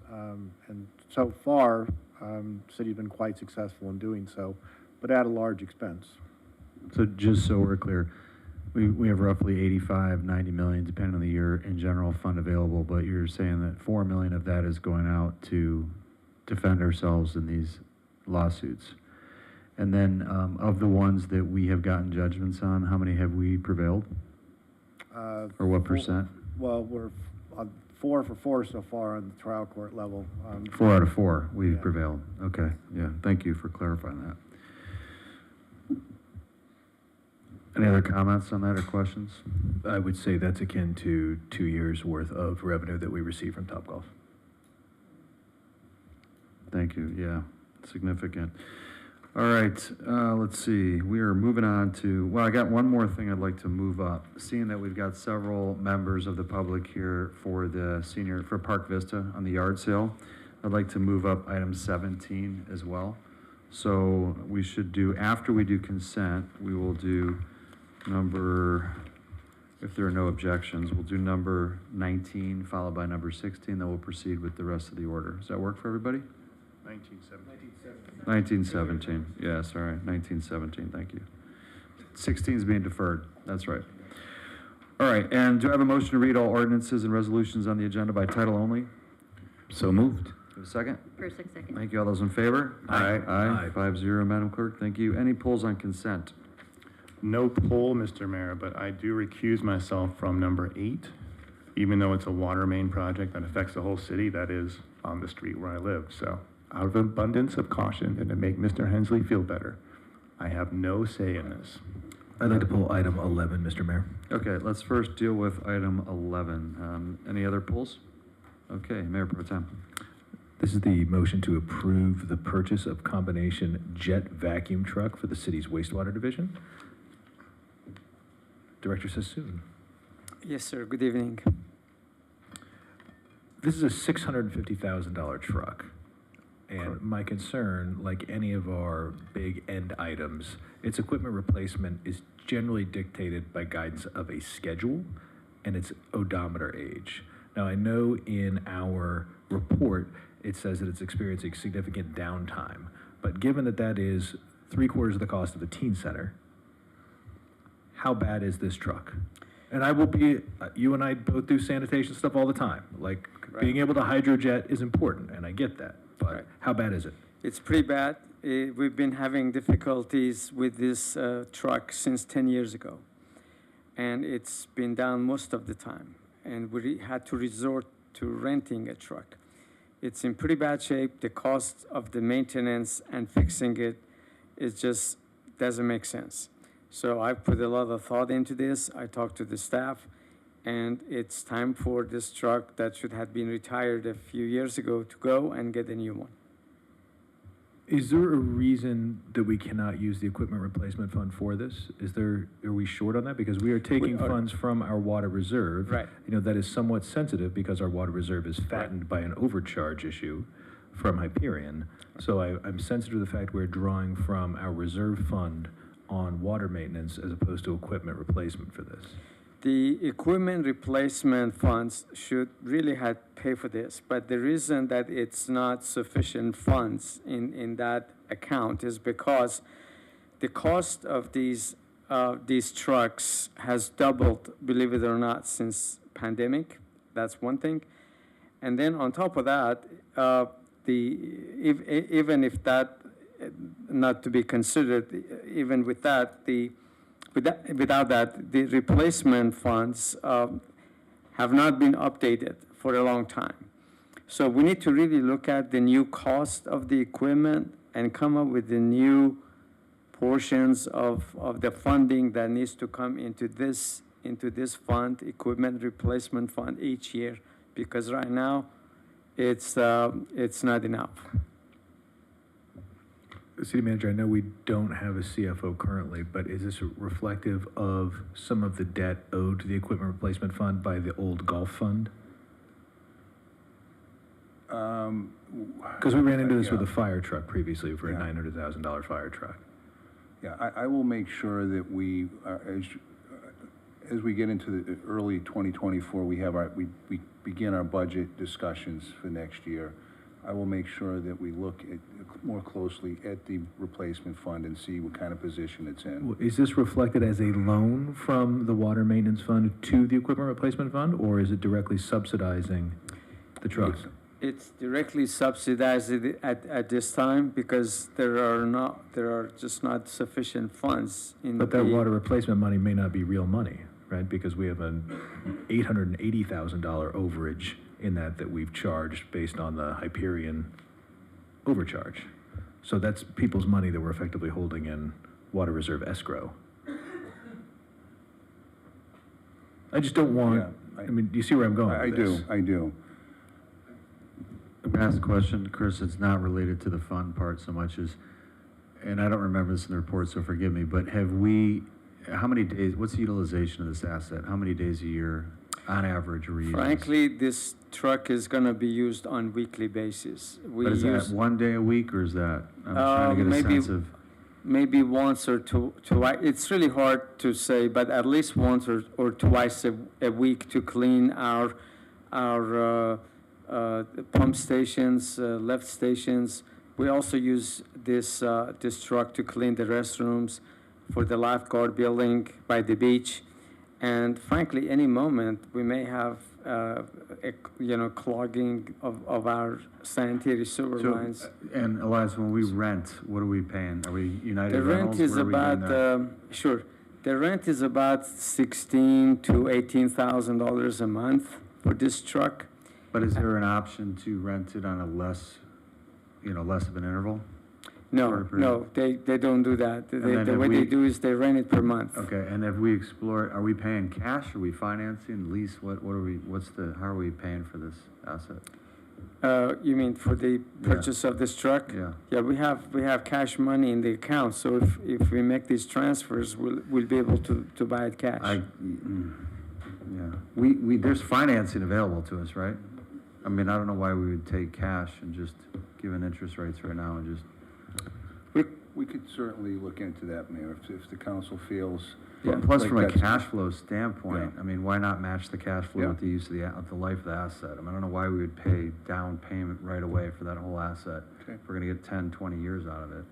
And so far, the city's been quite successful in doing so, but at a large expense. So just so we're clear, we have roughly 85–90 million, depending on the year, in general fund available, but you're saying that 4 million of that is going out to defend ourselves in these lawsuits. And then of the ones that we have gotten judgments on, how many have we prevailed? Or what percent? Well, we're on 4 for 4 so far on the trial court level. 4 out of 4, we've Yeah. prevailed. Okay, yeah, thank you for clarifying that. Any other comments on that or questions? I would say that's akin to 2 years' worth of revenue that we receive from Topgolf. Thank you, yeah, significant. All right, let's see, we are moving on to, well, I got one more thing I'd like to move up. Seeing that we've got several members of the public here for for Park Vista on the yard sale, I'd like to move up item 17 as well. So we should do, after we do consent, we will do number, if there are no objections, we'll do number 19 followed by number 16, then we'll proceed with the rest of the order. Does that work for everybody? 1917, yeah, sorry, 1917, thank you. 16 is being deferred, that's right. All right, and do I have a motion to read all ordinances and resolutions on the agenda by title only? So moved. Have a second? First, second. Thank you, all those in favor? Aye. Aye, 5-0, Madam Clerk, thank you. Any polls on consent? No poll, Mr. Mayor, but I do recuse myself from number 8, even though it's a water main project that affects the whole city. That is on the street where I live. So out of abundance of caution and to make Mr. Hensley feel better, I have no say in this. I'd like to pull item 11, Mr. Mayor. Okay, let's first deal with item 11. Any other polls? Okay, Mayor Pro Tem. This is the motion to approve the purchase of combination jet vacuum truck for the city's wastewater division. Director Sassoon. Yes, sir. Good evening. This is a $650,000 truck. And my concern, like any of our big end items, its equipment replacement is generally dictated by guidance of a schedule and its odometer age. Now, I know in our report, it says that it's experiencing significant downtime, but given that that is 3/4 of the cost of the teen center, how bad is this truck? And I will be, you and I both do sanitation stuff all the time. Like, being able to hydrojet is important, and I get that. But how bad is it? It's pretty bad. We've been having difficulties with this truck since 10 years ago. And it's been down most of the time. And we had to resort to renting a truck. It's in pretty bad shape. The cost of the maintenance and fixing it just doesn't make sense. So I put a lot of thought into this. I talked to the staff, and it's time for this truck that should have been retired a few years ago to go and get a new one. Is there a reason that we cannot use the equipment replacement fund for this? Are we short on that? Because we are taking funds from our water reserve. Right. You know, that is somewhat sensitive because our water reserve is fattened by an overcharge issue from Hyperion. So I'm sensitive to the fact we're drawing from our reserve fund on water maintenance as opposed to equipment replacement for this. The equipment replacement funds should really have paid for this, but the reason that it's not sufficient funds in that account is because the cost of these trucks has doubled, believe it or not, since pandemic. That's one thing. And then on top of that, even if that not to be considered, even with that, without that, the replacement funds have not been updated for a long time. So we need to really look at the new cost of the equipment and come up with the new portions of the funding that needs to come into this fund, equipment replacement fund each year, because right now it's not enough. City Manager, I know we don't have a CFO currently, but is this reflective of some of the debt owed to the equipment replacement fund by the old golf fund? Because we ran into this with a fire truck previously for a $900,000 fire truck. Yeah, I will make sure that we, as we get into the early 2024, we begin our budget discussions for next year. I will make sure that we look more closely at the replacement fund and see what kind of position it's in. Is this reflected as a loan from the water maintenance fund to the equipment replacement fund, or is it directly subsidizing the trucks? It's directly subsidized at this time because there are just not sufficient funds in But that water replacement money may not be real money, right? Because we have an $880,000 overage in that we've charged based on the Hyperion overcharge. So that's people's money that we're effectively holding in water reserve escrow. I just don't want, I mean, do you see where I'm going with this? I do. I'm gonna ask a question, Chris, it's not related to the fund part so much as, and I don't remember this in the report, so forgive me, but how many days, what's the utilization of this asset? How many days a year, on average, are we using? Frankly, this truck is gonna be used on weekly basis. But is that 1 day a week, or is that, I'm trying to get a sense of. Maybe once or twice. It's really hard to say, but at least once or twice a week to clean our pump stations, lift stations. We also use this truck to clean the restrooms for the lifeguard building by the beach. And frankly, any moment we may have clogging of our sanitary sewer lines. And Elias, when we rent, what are we paying? Are we United The Rentals? rent is Where are we getting about that? sure. The rent is about $16,000 to $18,000 a month for this truck. But is there an option to rent it on a less of an interval? No, they don't do that. The way they do is they rent it per month. Okay, and if we explore, are we paying cash, are we financing, lease, how are we paying for this asset? You mean for the purchase of this truck? Yeah. Yeah, we have cash money in the account, so if we make these transfers, we'll be able to buy it cash. There's financing available to us, right? I mean, I don't know why we would take cash and just, given interest rates right now, and just. We could certainly look into that, Mayor, if the council feels. Plus, like from a that's- cash flow standpoint, I mean, why not match the cash flow with the use of the life of the asset? I mean, I don't know why we would pay down payment right away for that whole asset. Okay. If we're gonna get 10, 20 years out of it.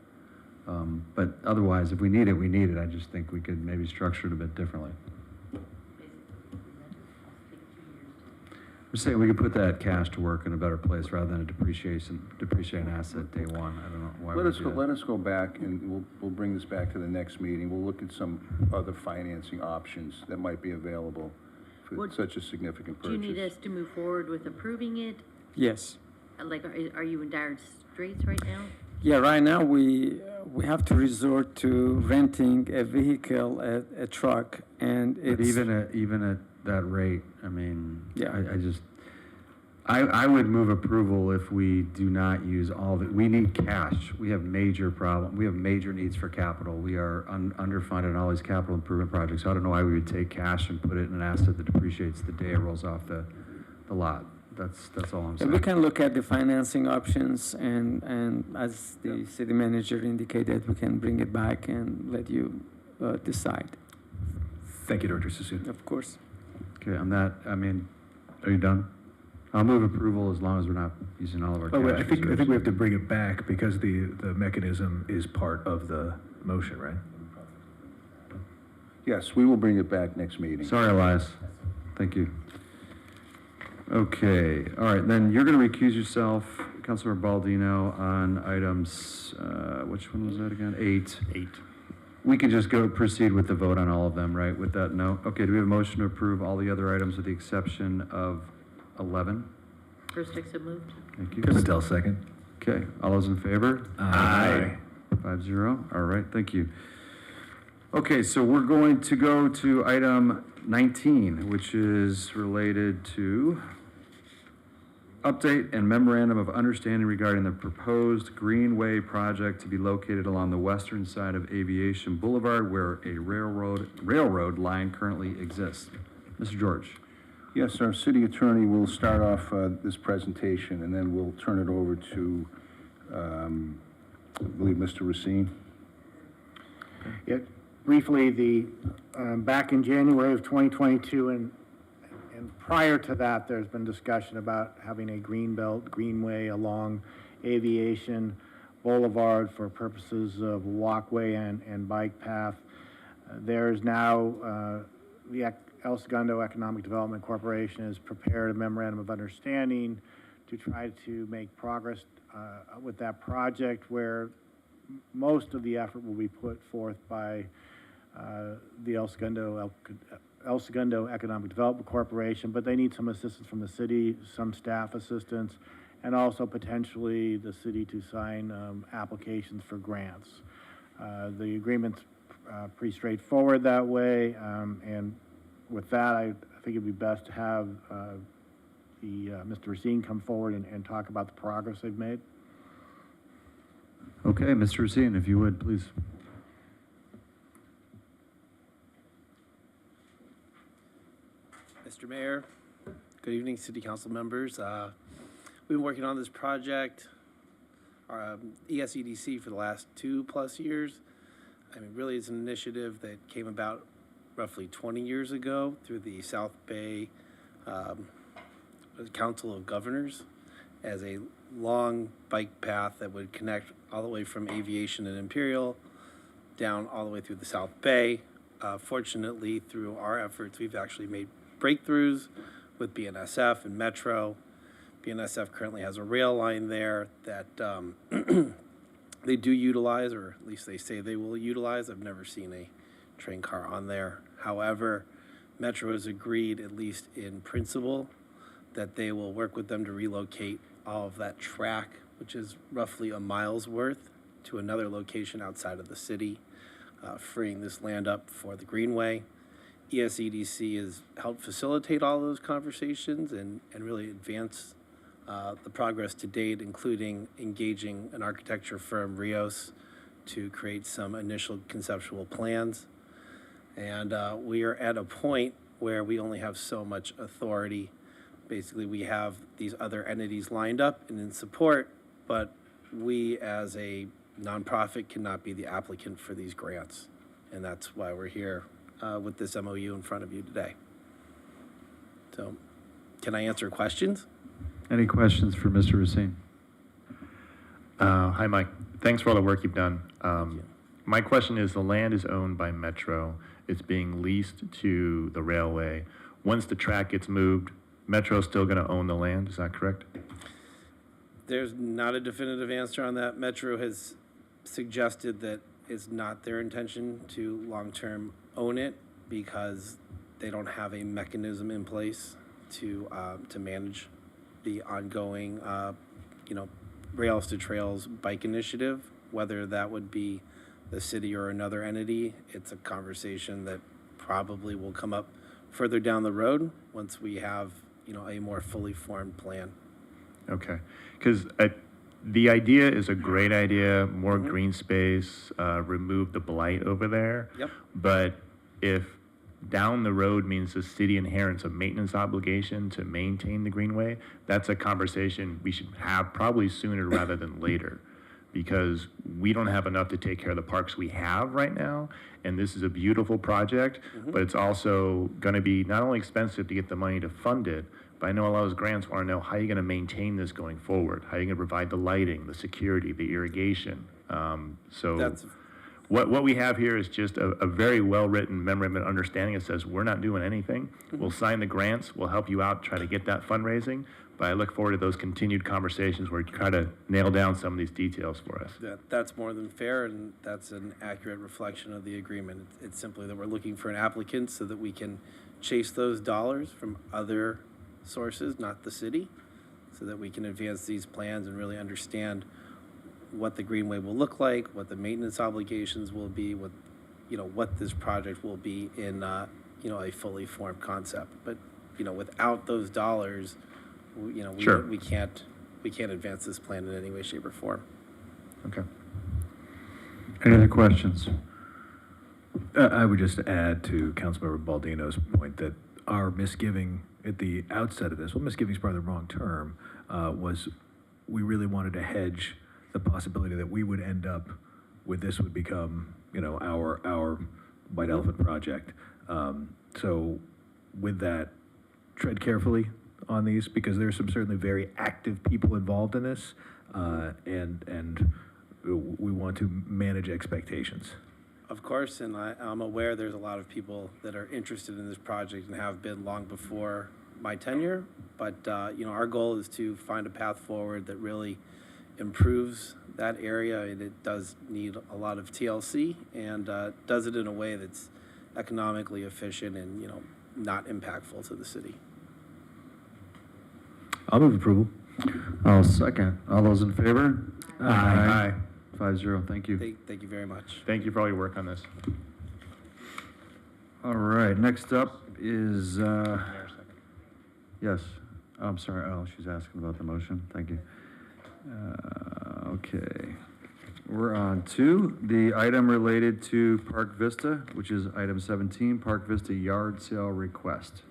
But otherwise, if we need it, we need it. I just think we could maybe structure it a bit differently. We're saying we could put that cash to work in a better place rather than depreciating asset day one. I don't know why. Let us go back and we'll bring this back to the next meeting. We'll look at some other financing options that might be available for such a significant purchase. Do you need us to move forward with approving it? Yes. Like, are you in dire straits right now? Yeah, right now we have to resort to renting a vehicle, a truck, and it's. But even at that rate, I mean, Yeah. I would move approval if we do not use all of it. We need cash. We have major we have major needs for capital. We are underfunded on all these capital improvement projects. So I don't know why we would take cash and put it in an asset that depreciates the day it rolls off the lot. That's all I'm saying. We can look at the financing options, and as the city manager indicated, we can bring it back and let you decide. Thank you, Director Sassoon. Of course. Okay, on that, I mean, are you done? I'll move approval as long as we're not using all of our cash. I think reserves. we have to bring it back because the mechanism is part of the motion, right? Yes, we will bring it back next meeting. Sorry, Elias. Thank you. Okay, all right, then you're going to recuse yourself, Councilmember Baldino, on items, which one was that again? 8. We could just proceed with the vote on all of them, right, with that note? Okay, do we have a motion to approve all the other items with the exception of 11? First, so moved. Thank you. Pimentel, second. Okay, all those in favor? Aye. 5-0, all right, thank you. Okay, so we're going to go to item 19, which is related to update and memorandum of understanding regarding the proposed Greenway project to be located along the western side of Aviation Boulevard where a railroad line currently exists. Mr. George. Yes, our city attorney will start off this presentation, and then we'll turn it over to, I believe, Mr. Racine. Yeah, briefly, back in January of 2022 and prior to that, there's been discussion about having a greenway along Aviation Boulevard for purposes of walkway and bike path. There's now, the El Segundo Economic Development Corporation has prepared a memorandum of understanding to try to make progress with that project, where most of the effort will be put forth by the El Segundo Economic Development Corporation, but they need some assistance from the city, some staff assistance, and also potentially the city to sign applications for grants. The agreement's pretty straightforward that way, and with that, I think it'd be best to have Mr. Racine come forward and talk about the progress they've made. Okay, Mr. Racine, if you would, please. Mr. Mayor, good evening, City Council members. We've been working on this project, ESEDC, for the last 2+ years. I mean, really, it's an initiative that came about roughly 20 years ago through the South Bay Council of Governors as a long bike path that would connect all the way from Aviation and Imperial down all the way through the South Bay. Fortunately, through our efforts, we've actually made breakthroughs with BNSF and Metro. BNSF currently has a rail line there that they do utilize, or at least they say they will utilize. I've never seen a train car on there. However, Metro has agreed, at least in principle, that they will work with them to relocate all of that track, which is roughly a mile's worth, to another location outside of the city, freeing this land up for the Greenway. ESEDC has helped facilitate all those conversations and really advance the progress to date, including engaging an architecture firm, Rios, to create some initial conceptual plans. And we are at a point where we only have so much authority. Basically, we have these other entities lined up and in support, but we as a nonprofit cannot be the applicant for these grants. And that's why we're here with this MOU in front of you today. So, can I answer questions? Any questions for Mr. Racine? Hi, Mike. Thanks for all the work you've done. My question is, the land is owned by Metro. It's being leased to the railway. Once the track gets moved, Metro's still going to own the land. Is that correct? There's not a definitive answer on that. Metro has suggested that it's not their intention to long-term own it because they don't have a mechanism in place to manage the ongoing, Rails to Trails bike initiative. Whether that would be the city or another entity, it's a conversation that probably will come up further down the road once we have, a more fully formed plan. Okay, because the idea is a great idea, more green space, remove the blight over there. Yep. But if down the road means the city inherits a maintenance obligation to maintain the Greenway, that's a conversation we should have probably sooner rather than later, because we don't have enough to take care of the parks we have right now. And this is a beautiful project, but it's also going to be not only expensive to get the money to fund it, but I know a lot of those grants want to know how you're going to maintain this going forward. How are you going to provide the lighting, the security, the irrigation? What we have here is just a very well-written memorandum of understanding. It says we're not doing anything. We'll sign the grants. We'll help you out, try to get that fundraising. But I look forward to those continued conversations where you try to nail down some of these details for us. That's more than fair, and that's an accurate reflection of the agreement. It's simply that we're looking for an applicant so that we can chase those dollars from other sources, not the city, so that we can advance these plans and really understand what the Greenway will look like, what the maintenance obligations will be, what this project will be in, a fully formed concept. But, without those dollars, Sure. we can't advance this plan in any way, shape, or form. Okay. Any other questions? I would just add to Councilmember Baldino's point that our misgiving at the outset of this, well, misgiving is probably the wrong term, was we really wanted to hedge the possibility that we would end up with this would become, our White Elephant project. So with that, tread carefully on these because there's some certainly very active people involved in this, and we want to manage expectations. Of course, and I'm aware there's a lot of people that are interested in this project and have been long before my tenure, but our goal is to find a path forward that really improves that area, and it does need a lot of TLC, and does it in a way that's economically efficient and not impactful to the city. I'll move approval. I'll second. All those in favor? Aye. 5-0, thank you. Thank you very much. Thank you for all your work on this. All right, next up is, yes, I'm sorry, she's asking about the motion, thank you. Okay, we're on to the item related to Park Vista, which is item 17, Park Vista yard sale request.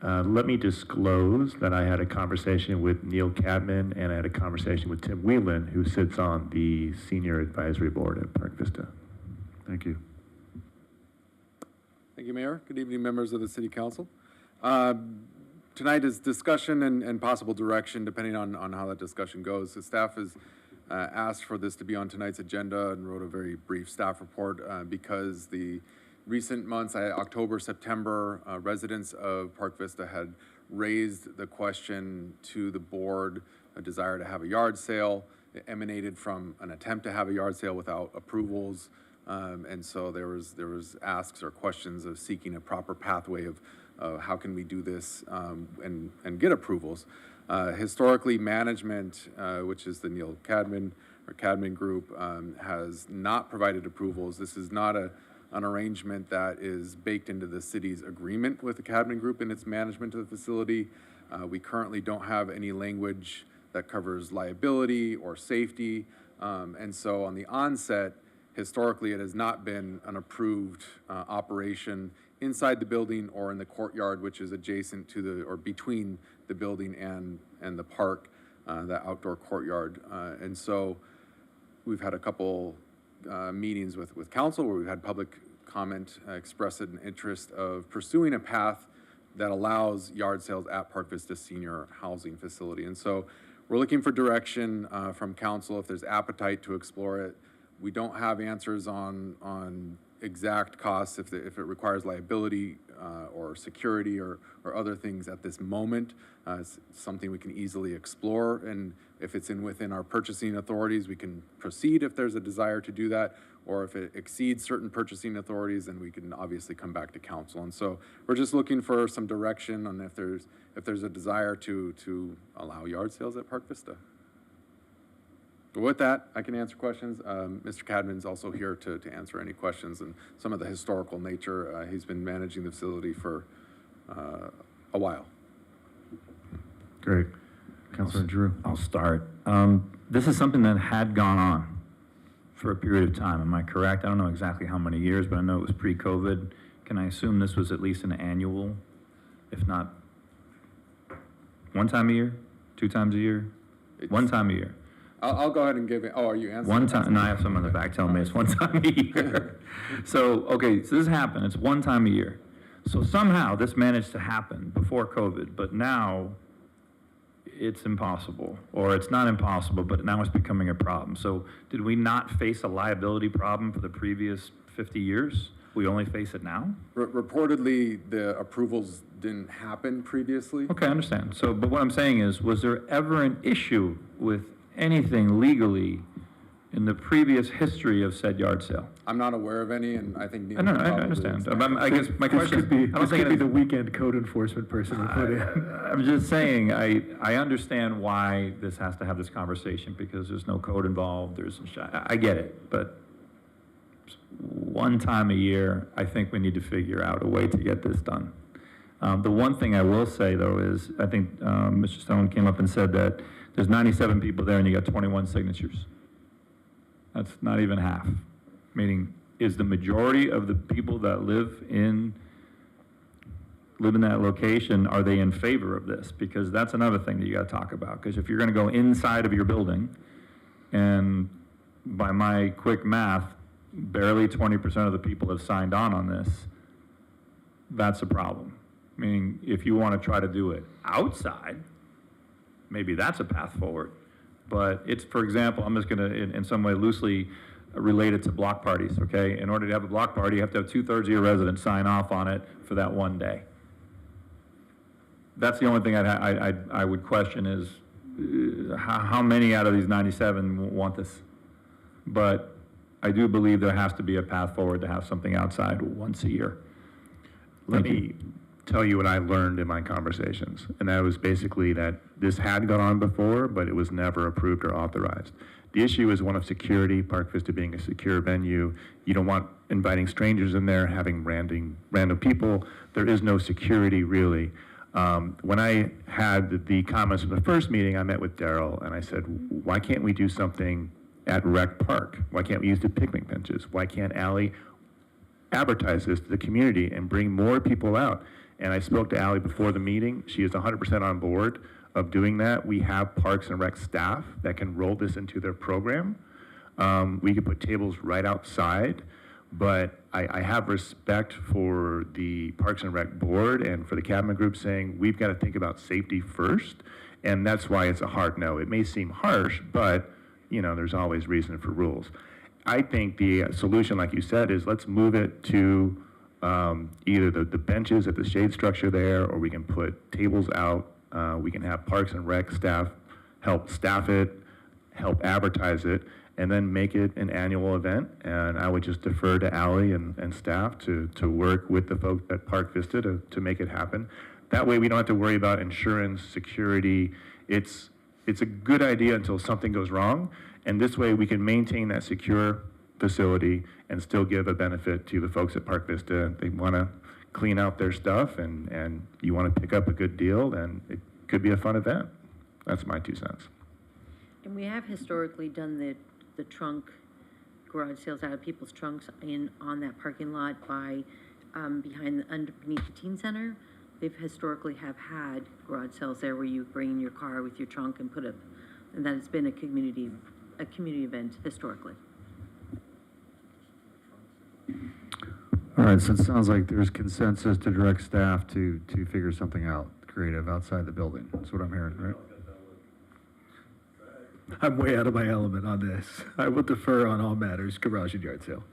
Let me disclose that I had a conversation with Neil Cadman and I had a conversation with Tim Whelan, who sits on the Senior Advisory Board at Park Vista. Thank you. Thank you, Mayor. Good evening, members of the City Council. Tonight is discussion and possible direction, depending on how that discussion goes. The staff has asked for this to be on tonight's agenda and wrote a very brief staff report because the recent months, October, September, residents of Park Vista had raised the question to the board, a desire to have a yard sale. It emanated from an attempt to have a yard sale without approvals. And so there was asks or questions of seeking a proper pathway of how can we do this and get approvals. Historically, management, which is the Neil Cadman or Cadman Group, has not provided approvals. This is not an arrangement that is baked into the city's agreement with the Cadman Group and its management of the facility. We currently don't have any language that covers liability or safety. And so on the onset, historically, it has not been an approved operation inside the building or in the courtyard, which is adjacent to or between the building and the park, the outdoor courtyard. And so we've had a couple meetings with council where we've had public comment express an interest of pursuing a path that allows yard sales at Park Vista Senior Housing Facility. And so we're looking for direction from council if there's appetite to explore it. We don't have answers on exact costs if it requires liability or security or other things at this moment. It's something we can easily explore, and if it's within our purchasing authorities, we can proceed if there's a desire to do that, or if it exceeds certain purchasing authorities, then we can obviously come back to council. And so we're just looking for some direction on if there's a desire to allow yard sales at Park Vista. But with that, I can answer questions. Mr. Cadman's also here to answer any questions and some of the historical nature. He's been managing the facility for a while. Great. Councilor Drew. I'll start. This is something that had gone on for a period of time. Am I correct? I don't know exactly how many years, but I know it was pre-COVID. Can I assume this was at least an annual, if not one time a year, 2 times a year, one time a year? I'll go ahead and give it. Oh, are you answering? One time, and I have someone in the back telling me it's one time a year. So this happened. It's one time a year. So somehow this managed to happen before COVID, but now it's impossible, or it's not impossible, but now it's becoming a problem. So did we not face a liability problem for the previous 50 years? We only face it now? Reportedly, the approvals didn't happen previously. Okay, I understand. So, but what I'm saying is, was there ever an issue with anything legally in the previous history of said yard sale? I'm not aware of any, and I think Neil No, I probably understand. is. I guess my question is, I don't think it is- the weekend code enforcement person who put in. I'm just saying, I understand why this has to have this conversation, because there's no code involved, there's some I get it, but one time a year, I think we need to figure out a way to get this done. The one thing I will say, though, is I think Mr. Stone came up and said that there's 97 people there and you got 21 signatures. That's not even half. Meaning, is the majority of the people that live in that location, are they in favor of this? Because that's another thing that you got to talk about. Because if you're going to go inside of your building, and by my quick math, barely 20% of the people have signed on this, that's a problem. Meaning, if you want to try to do it outside, maybe that's a path forward. But it's, for example, I'm just going to, in some way, loosely relate it to block parties, okay? In order to have a block party, you have to have 2/3 of your residents sign off on it for that one day. That's the only thing I would question is how many out of these 97 want this? But I do believe there has to be a path forward to have something outside once a year. Let me tell you what I learned in my conversations, and that was basically that this had gone on before, but it was never approved or authorized. The issue is one of security, Park Vista being a secure venue. You don't want inviting strangers in there, having random people. There is no security, really. When I had the comments from the first meeting, I met with Daryl, and I said, why can't we do something at Rec Park? Why can't we use the picnic benches? Why can't Allie advertise this to the community and bring more people out? And I spoke to Allie before the meeting. She is 100% on board of doing that. We have Parks and Rec staff that can roll this into their program. We could put tables right outside, but I have respect for the Parks and Rec board and for the cabinet group saying we've got to think about safety first, and that's why it's a hard no. It may seem harsh, but you know, there's always reason for rules. I think the solution, like you said, is let's move it to either the benches at the shade structure there, or we can put tables out. We can have Parks and Rec staff help staff it, help advertise it, and then make it an annual event. And I would just defer to Allie and staff to work with the folks at Park Vista to make it happen. That way we don't have to worry about insurance, security. It's a good idea until something goes wrong. And this way we can maintain that secure facility and still give a benefit to the folks at Park Vista. They want to clean out their stuff and you want to pick up a good deal, then it could be a fun event. That's my 2 cents. And we have historically done the trunk garage sales out of people's trunks on that parking lot by underneath the teen center. They've historically have had garage sales there where you bring in your car with your trunk and put up, and that has been a community event historically. All right, so it sounds like there's consensus to direct staff to figure something out creative outside the building. That's what I'm hearing, right? I'm way out of my element on this. I will defer on all matters, garage and yard sale.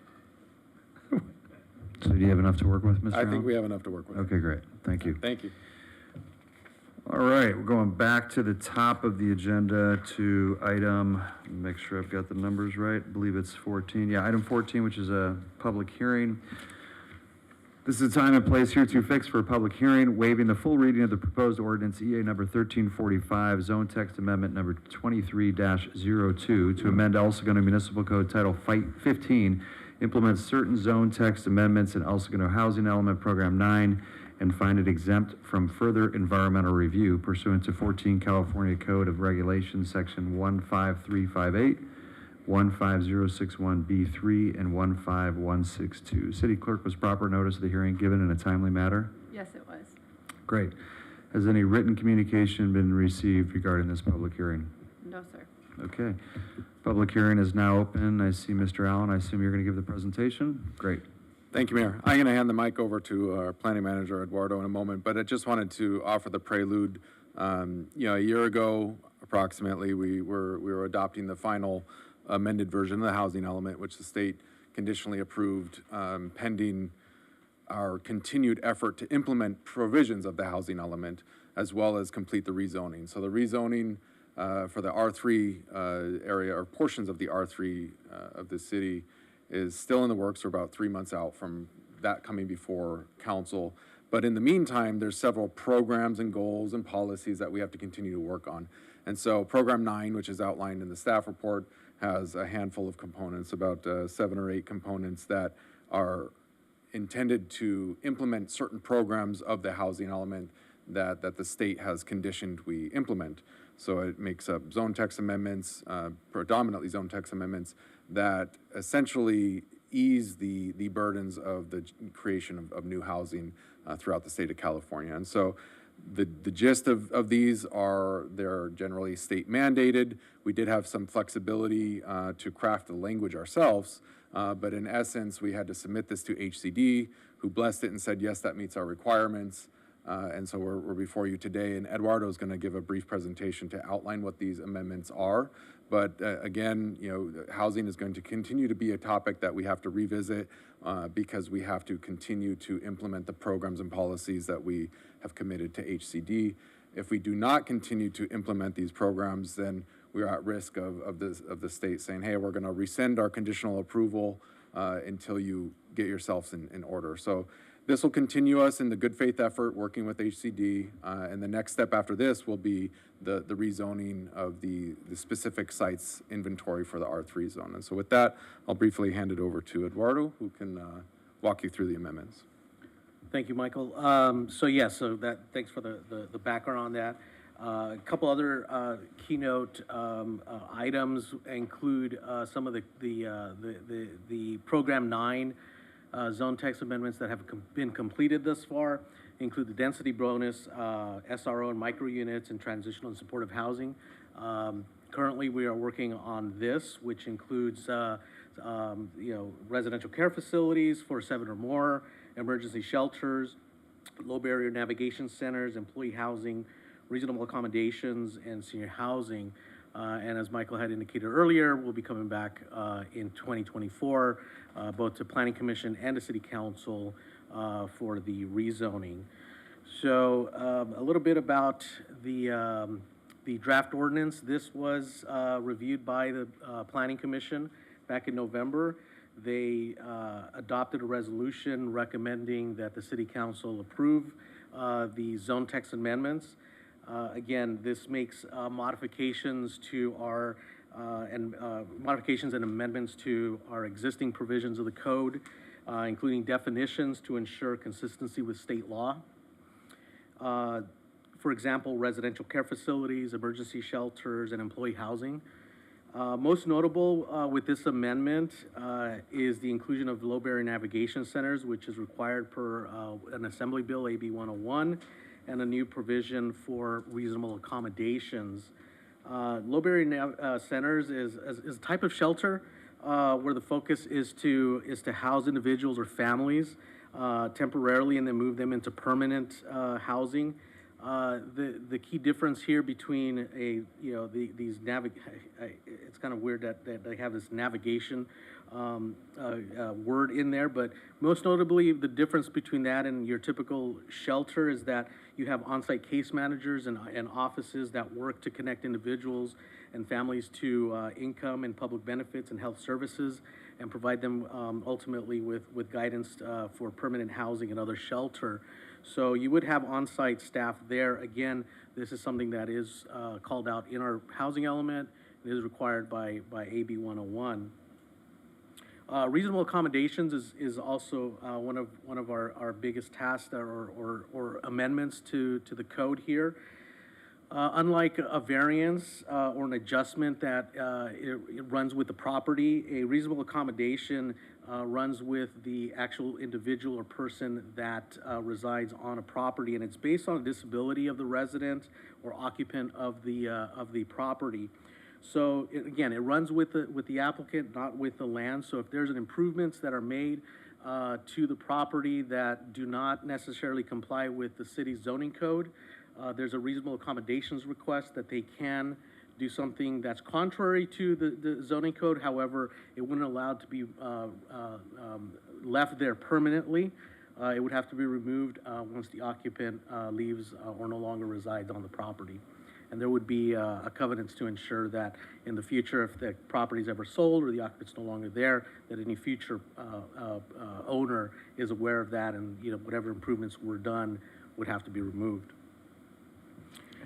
So do you have enough to work with, Mr. I think Allen? we have enough to work with. Okay, great. Thank you. Thank you. All right, we're going back to the top of the agenda to item, make sure I've got the numbers right. I believe it's 14. Yeah, item 14, which is a public hearing. This is a time and place here to fix for a public hearing, waiving the full reading of the proposed ordinance EA number 1345, zone text amendment number 23-02 to amend El Segundo Municipal Code Title 15, implement certain zone text amendments in El Segundo Housing Element Program 9, and find it exempt from further environmental review pursuant to 14 California Code of Regulations, Section 15358, 15061B3, and 15162. City Clerk, was proper notice of the hearing given in a timely manner? Yes, it was. Great. Has any written communication been received regarding this public hearing? No, sir. Okay. Public hearing is now open. I see Mr. Allen. I assume you're going to give the presentation? Great. Thank you, Mayor. I'm going to hand the mic over to our planning manager, Eduardo, in a moment, but I just wanted to offer the prelude. A year ago, approximately, we were adopting the final amended version of the housing element, which the state conditionally approved pending our continued effort to implement provisions of the housing element as well as complete the rezoning. So the rezoning for the R3 area or portions of the R3 of the city is still in the works. We're about 3 months out from that coming before council. But in the meantime, there's several programs and goals and policies that we have to continue to work on. And so Program 9, which is outlined in the staff report, has a handful of components, about 7 or 8 components that are intended to implement certain programs of the housing element that the state has conditioned we implement. So it makes up zone text amendments, predominantly zone text amendments, that essentially ease the burdens of the creation of new housing throughout the state of California. And so the gist of these are they're generally state mandated. We did have some flexibility to craft the language ourselves, but in essence, we had to submit this to HCD, who blessed it and said, yes, that meets our requirements. And so we're before you today, and Eduardo is going to give a brief presentation to outline what these amendments are. But again, you know, housing is going to continue to be a topic that we have to revisit because we have to continue to implement the programs and policies that we have committed to HCD. If we do not continue to implement these programs, then we are at risk of the state saying, hey, we're going to rescind our conditional approval until you get yourselves in order. So this will continue us in the good faith effort working with HCD, and the next step after this will be the rezoning of the specific sites inventory for the R3 zone. And so with that, I'll briefly hand it over to Eduardo, who can walk you through the amendments. Thank you, Michael. Thanks for the background on that. A couple other keynote items include some of the Program 9 zone text amendments that have been completed thus far, include the density bonus, SRO and micro units, and transitional and supportive housing. Currently, we are working on this, which includes residential care facilities for 7 or more, emergency shelters, low barrier navigation centers, employee housing, reasonable accommodations, and senior housing. And as Michael had indicated earlier, we'll be coming back in 2024, both to Planning Commission and to City Council for the rezoning. So a little bit about the draft ordinance. This was reviewed by the Planning Commission back in November. They adopted a resolution recommending that the City Council approve the zone text amendments. Again, this makes modifications to our modifications and amendments to our existing provisions of the code, including definitions to ensure consistency with state law. For example, residential care facilities, emergency shelters, and employee housing. Most notable with this amendment is the inclusion of low barrier navigation centers, which is required per an Assembly Bill AB 101, and a new provision for reasonable accommodations. Low barrier centers is a type of shelter where the focus is to house individuals or families temporarily and then move them into permanent housing. The key difference here between it's kind of weird that they have this navigation word in there, but most notably the difference between that and your typical shelter is that you have on-site case managers and offices that work to connect individuals and families to income and public benefits and health services and provide them ultimately with guidance for permanent housing and other shelter. So you would have on-site staff there. Again, this is something that is called out in our housing element. It is required by AB 101. Reasonable accommodations is also one of our biggest tasks or amendments to the code here. Unlike a variance or an adjustment that it runs with the property, a reasonable accommodation runs with the actual individual or person that resides on a property, and it's based on a disability of the resident or occupant of the property. So again, it runs with the applicant, not with the land. So if there's improvements that are made to the property that do not necessarily comply with the city's zoning code, there's a reasonable accommodations request that they can do something that's contrary to the zoning code. However, it wouldn't allow it to be left there permanently. It would have to be removed once the occupant leaves or no longer resides on the property. And there would be a covenants to ensure that in the future, if the property is ever sold or the occupant's no longer there, that any future owner is aware of that, and whatever improvements were done would have to be removed.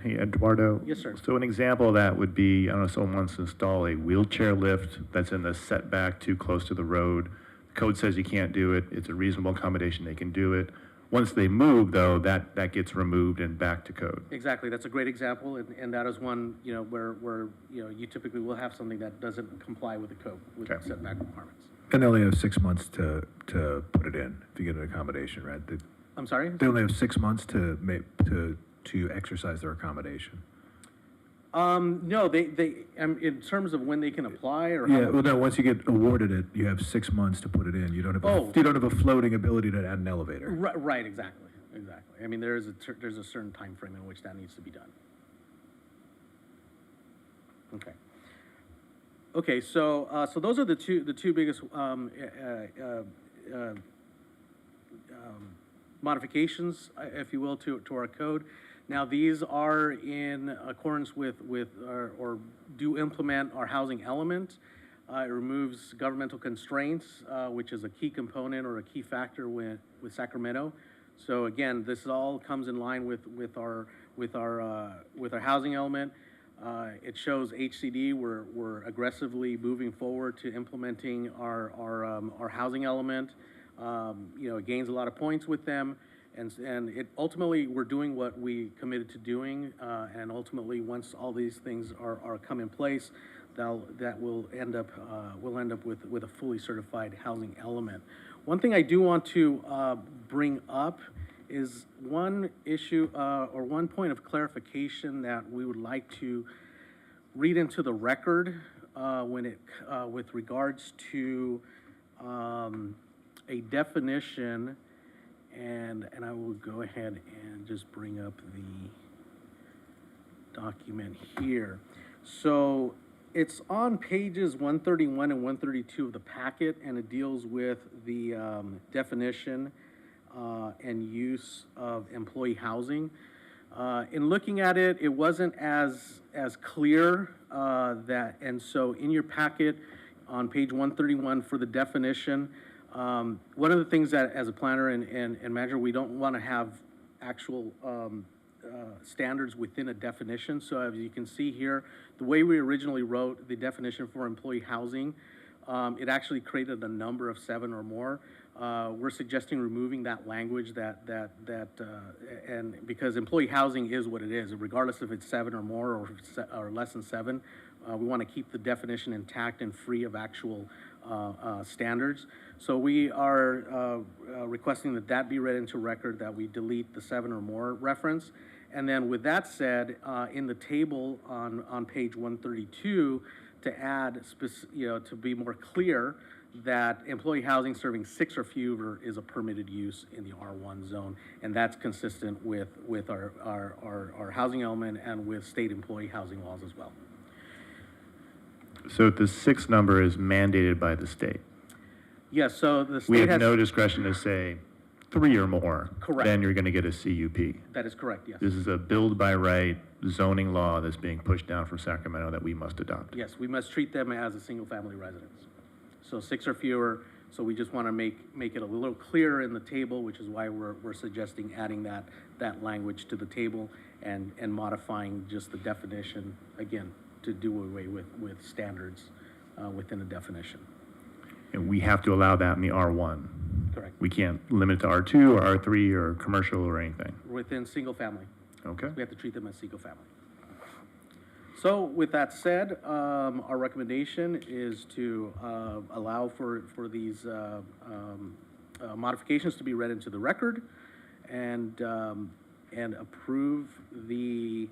Hey, Eduardo? Yes, sir. So an example of that would be, I don't know, someone wants to install a wheelchair lift that's in the setback too close to the road. The code says you can't do it. It's a reasonable accommodation. They can do it. Once they move, though, that gets removed and back to code. Exactly. That's a great example, and that is one, where you typically will have something that doesn't comply with the code, with the setback requirements. And they only have 6 months to put it in, if you get an accommodation, right? I'm sorry? They only have 6 months to exercise their accommodation. No, they in terms of when they can apply or how. Yeah, well, no, once you get awarded it, you have 6 months to put it in. You don't have you don't have a floating ability to add an elevator. Right, exactly. I mean, there's a certain time frame in which that needs to be done. Okay, so those are the two biggest modifications, if you will, to our code. Now, these are in accordance with or do implement our housing element. It removes governmental constraints, which is a key component or a key factor with Sacramento. So again, this all comes in line with our housing element. It shows HCD. We're aggressively moving forward to implementing our housing element. It gains a lot of points with them. And it ultimately, we're doing what we committed to doing, and ultimately, once all these things are come in place, that will end up with a fully certified housing element. One thing I do want to bring up is one issue or one point of clarification that we would like to read into the record with regards to a definition. And I will go ahead and just bring up the document here. So it's on pages 131 and 132 of the packet, and it deals with the definition and use of employee housing. In looking at it, it wasn't as clear and so in your packet on page 131 for the definition, one of the things that as a planner and manager, we don't want to have actual standards within a definition. So as you can see here, the way we originally wrote the definition for employee housing, it actually created a number of 7 or more. We're suggesting removing that language and because employee housing is what it is, regardless if it's 7 or more or less than 7. We want to keep the definition intact and free of actual standards. So we are requesting that be read into record, that we delete the 7 or more reference. And then with that said, in the table on page 132, to add, to be more clear, that employee housing serving 6 or fewer is a permitted use in the R1 zone. And that's consistent with our housing element and with state employee housing laws as well. So the 6 number is mandated by the state? Yes, so the state we have has no discretion to say 3 or more. Correct. Then you're going to get a CUP. That is correct, yes. This is a build by right zoning law that's being pushed down from Sacramento that we must adopt. Yes, we must treat them as a single-family residence. So 6 or fewer, so we just want to make it a little clearer in the table, which is why we're suggesting adding that language to the table and modifying just the definition, again, to do away with standards within a definition. And we have to allow that in the R1. Correct. We can't limit it to R2 or R3 or commercial or anything. Within single family. Okay. We have to treat them as single family. So with that said, our recommendation is to allow for these modifications to be read into the record and approve the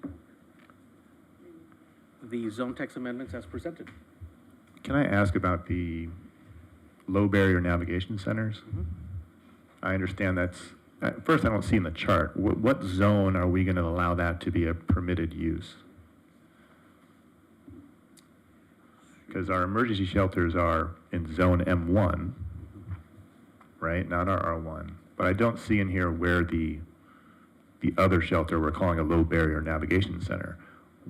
zone text amendments as presented. Can I ask about the low barrier navigation centers? Mm-hmm. I understand that's, first I don't see in the chart, what zone are we going to allow that to be a permitted use? because our emergency shelters are in zone M1, right, not our R1. But I don't see in here where the other shelter we're calling a low barrier navigation center,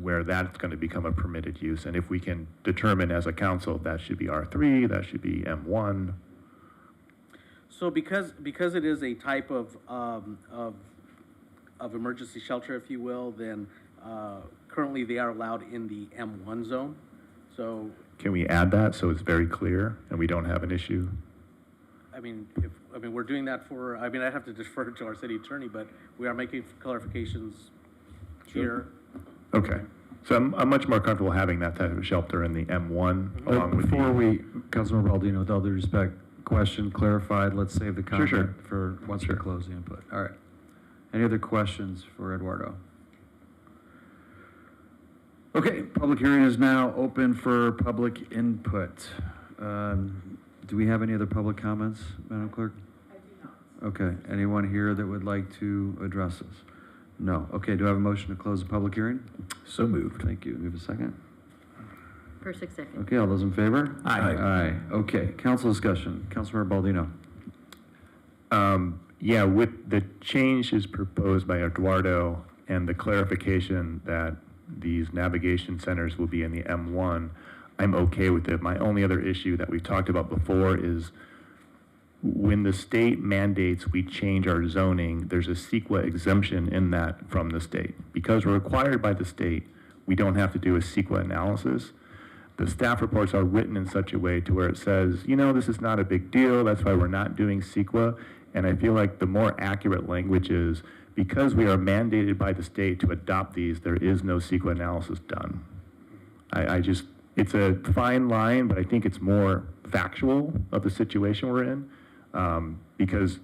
where that's going to become a permitted use. And if we can determine as a council that should be R3, that should be M1. So because it is a type of emergency shelter, if you will, then currently they are allowed in the M1 zone. So, Can we add that so it's very clear and we don't have an issue? I mean, we're doing that for, I'd have to defer to our city attorney, but we are making clarifications here. Okay. So I'm much more comfortable having that type of shelter in the M1 along with Before the... we, Councilmember Baldino, with all due respect, question clarified, let's save the comment Sure. for once we close the input. All right. Any other questions for Eduardo? Okay, public hearing is now open for public input. Do we have any other public comments, Madam Clerk? I do not. Okay, anyone here that would like to address us? No. Okay, do I have a motion to close the public hearing? So moved. Thank you. We have a second? Persick, second. Okay, all those in favor? Aye. Aye. Okay, council discussion. Councilmember Baldino. Yeah, with the changes proposed by Eduardo and the clarification that these navigation centers will be in the M1, I'm okay with it. My only other issue that we've talked about before is when the state mandates we change our zoning, there's a CEQA exemption in that from the state. Because we're required by the state, we don't have to do a CEQA analysis. The staff reports are written in such a way to where it says, you know, this is not a big deal, that's why we're not doing CEQA. And I feel like the more accurate language is, because we are mandated by the state to adopt these, there is no CEQA analysis done. It's a fine line, but I think it's more factual of the situation we're in, because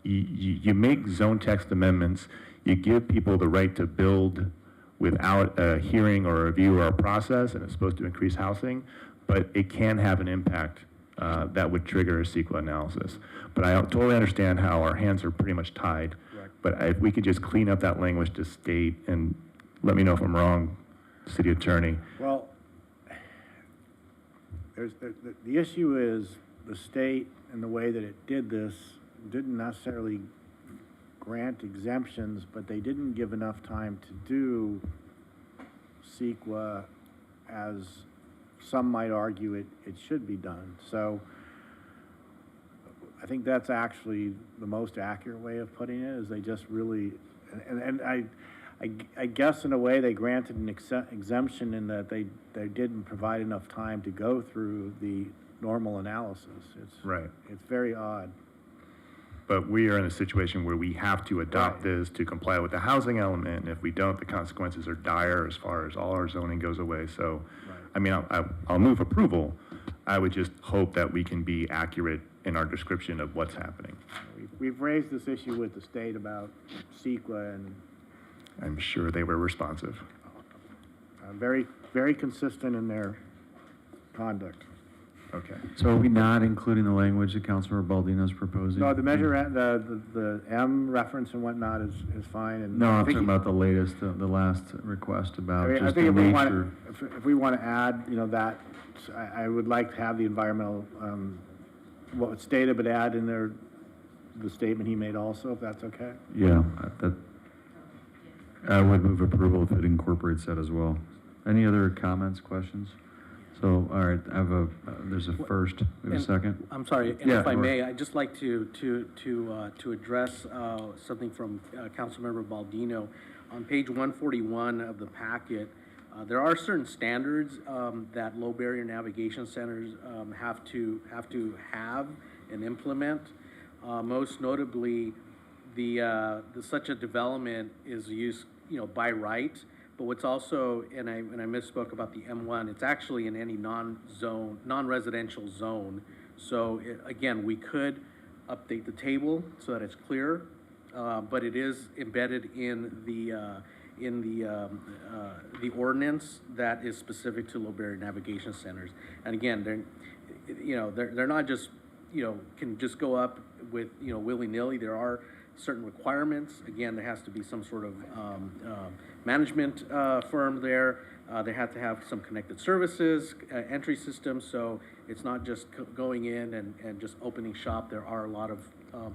you make zone text amendments, you give people the right to build without a hearing or a review or a process, and it's supposed to increase housing, but it can have an impact that would trigger a CEQA analysis. But I totally understand how our hands are pretty much tied. Correct. But if we could just clean up that language to state, and let me know if I'm wrong, city attorney. Well, the issue is the state and the way that it did this didn't necessarily grant exemptions, but they didn't give enough time to do CEQA as some might argue it should be done. So I think that's actually the most accurate way of putting it, is they just really, and I guess in a way they granted an exemption in that they didn't provide enough time to go through the normal analysis. Right. It's very odd. But we are in a situation where we have to adopt this to comply with the housing element, and if we don't, the consequences are dire as far as all our zoning goes away. So, I mean, I'll move approval. I would just hope that we can be accurate in our description of what's happening. We've raised this issue with the state about CEQA, and I'm sure they were responsive. very, very consistent in their conduct. Okay. So are we not including the language that Councilmember Baldino is proposing? No, the measure, the M reference and whatnot is fine. And No, I I'm think talking about the latest, the last request about I just think the if nature. if we want to add, that, I would like to have the environmental, what was stated, but add in there the statement he made also, if that's okay. Yeah, I would move approval if it incorporates that as well. Any other comments, questions? So, all right, I have there's a first, we have a second? I'm sorry, and Yeah, if I go may, I'd just like to address something from Councilmember Baldino. On page 141 of the packet, there are certain standards that low barrier navigation centers have to have and implement. Most notably, such a development is used, by right. But what's also, and I misspoke about the M1, it's actually in any non-residential zone. So again, we could update the table so that it's clear, but it is embedded in the ordinance that is specific to low barrier navigation centers. And again, they're not just, can just go up with, willy-nilly. There are certain requirements. Again, there has to be some sort of management firm there. They had to have some connected services, entry systems, so it's not just going in and just opening shop. There are a lot of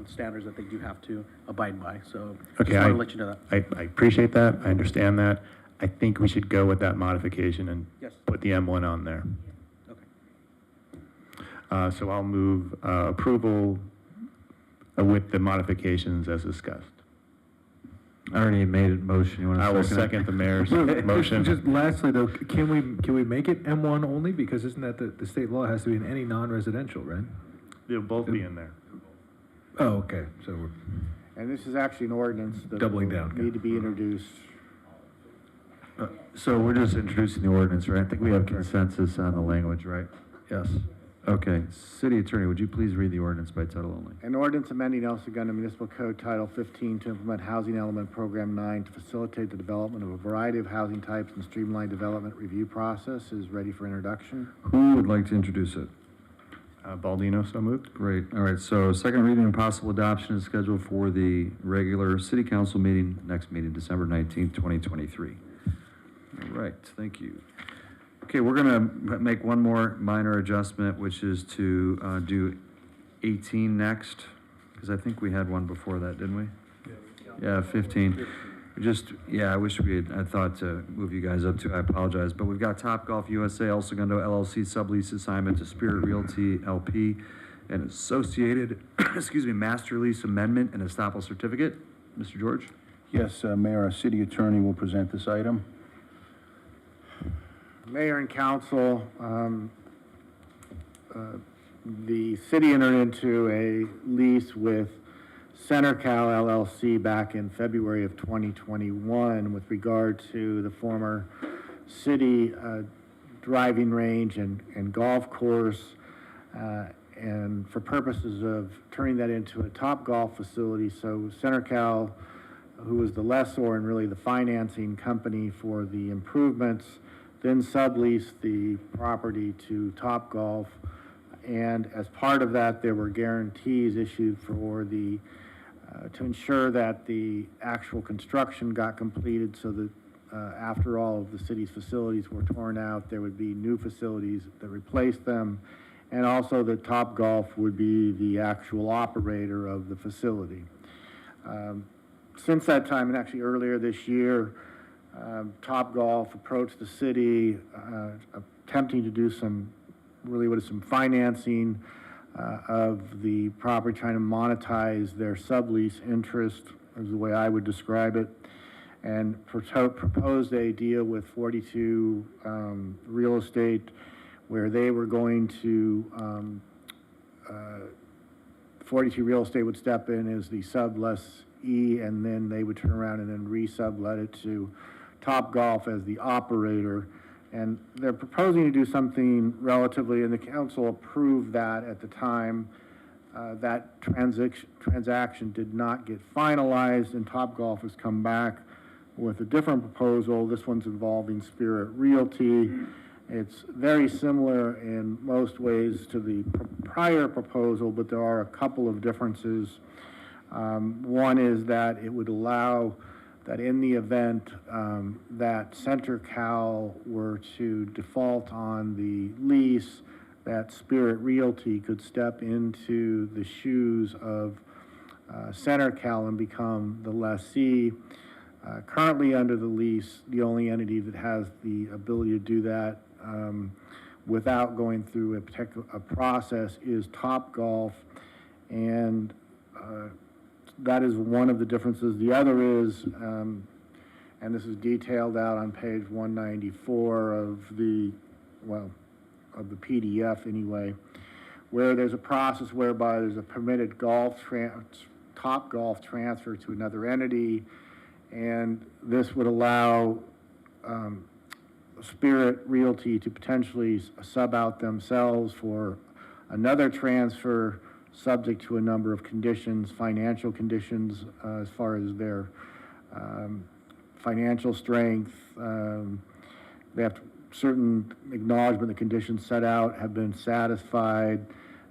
standards that they do have to abide by, so Okay, just want to let you know that. I appreciate that, I understand that. I think we should go with that modification and Yes. put the M1 on there. So I'll move approval with the modifications as discussed. I already made a motion. You want to I will second it? second the mayor's motion. Just lastly though, can we make it M1 only? Because isn't that the state law has to be in any non-residential, right? They'll both be in there. Oh, okay, so we're And this is actually an ordinance that Doubling will down. need to be introduced. So we're just introducing the ordinance, right? I think we have consensus on the language, right? Yes. Okay. City Attorney, would you please read the ordinance by title only? An ordinance amending El Segundo Municipal Code Title 15 to implement Housing Element Program 9 to facilitate the development of a variety of housing types and streamline development review process is ready for introduction. Who would like to introduce it? Baldino, so moved. Great. All right, so second reading and possible adoption is scheduled for the regular city council meeting, next meeting, December 19th, 2023. All right, thank you. Okay, we're gonna make one more minor adjustment, which is to do 18 next, because I think we had one before that, didn't we? Yeah, 15. I wish I thought to move you guys up to, I apologize, but we've got Topgolf USA El Segundo LLC sublease assignment to Spirit Realty LP and associated, master lease amendment and estoppel certificate. Mr. George? Yes, Mayor, our city attorney will present this item. Mayor and council, the city entered into a lease with CenterCal LLC back in February of 2021 with regard to the former city driving range and golf course, and for purposes of turning that into a Topgolf facility. So CenterCal, who was the lessor and really the financing company for the improvements, then subleased the property to Topgolf, and as part of that, there were guarantees issued for the to ensure that the actual construction got completed, so that after all of the city's facilities were torn out, there would be new facilities that replaced them, and also that Topgolf would be the actual operator of the facility. Since that time, and actually earlier this year, Topgolf approached the city, attempting to do some financing of the property, trying to monetize their sublease interest, is the way I would describe it, and proposed a deal with 42 Real Estate, where they were going to 42 Real Estate would step in as the sublessee, and then they would turn around and then re-sublet it to Topgolf as the operator. And they're proposing to do something relatively, and the council approved that at the time. That transaction did not get finalized, and Topgolf has come back with a different proposal. This one's involving Spirit Realty. It's very similar in most ways to the prior proposal, but there are a couple of differences. One is that it would allow that in the event that CenterCal were to default on the lease, that Spirit Realty could step into the shoes of CenterCal and become the lessee. Currently under the lease, the only entity that has the ability to do that without going through a process is Topgolf, and that is one of the differences. The other is, and this is detailed out on page 194 of the PDF anyway, where there's a process whereby there's a permitted Topgolf transfer to another entity, and this would allow Spirit Realty to potentially sub out themselves for another transfer, subject to a number of conditions, financial conditions, as far as their financial strength. They have certain acknowledgement the conditions set out have been satisfied,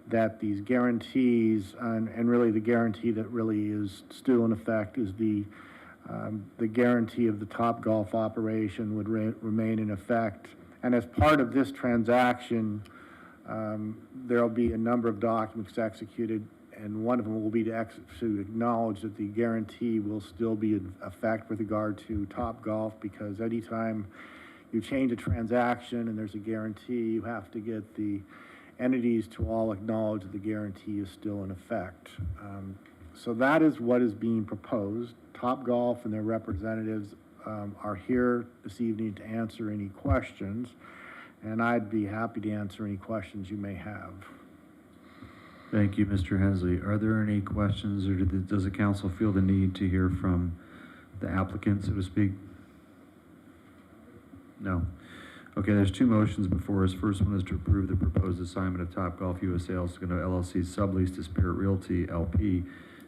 that these guarantees, and really the guarantee that really is still in effect, is the The guarantee of the Topgolf operation would remain in effect. And as part of this transaction, there'll be a number of documents executed, and one of them will be to acknowledge that the guarantee will still be in effect with regard to Topgolf, because anytime you change a transaction and there's a guarantee, you have to get the entities to all acknowledge that the guarantee is still in effect. So that is what is being proposed. Topgolf and their representatives are here this evening to answer any questions, and I'd be happy to answer any questions you may have. Thank you, Mr. Hensley. Are there any questions, or does the council feel the need to hear from the applicant, so to speak? No. Okay, there's two motions before us. First one is to approve the proposed assignment of Topgolf USA El Segundo LLC sublease to Spirit Realty LP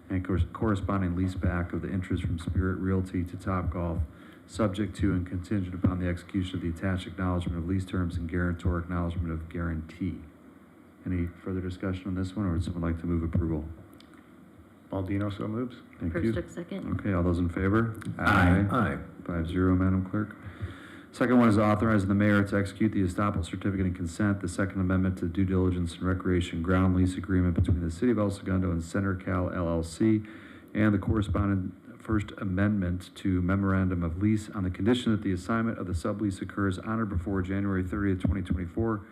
and corresponding leaseback of the interest from Spirit Realty to Topgolf, subject to and contingent upon the execution of the attached acknowledgement of lease terms and guarantor acknowledgement of guarantee. Any further discussion on this one, or would someone like to move approval? Baldino so moves. Thank you. Persick, second. Okay, all those in favor? Aye. Aye. 5-0, Madam Clerk. Second one is authorizing the mayor to execute the estoppel certificate and consent, the Second Amendment to the Due Diligence and Recreation Ground Lease Agreement between the City of El Segundo and Center Cal LLC, and the corresponding First Amendment to Memorandum of Lease on the condition that the assignment of the sublease occurs on or before January 30th, 2024,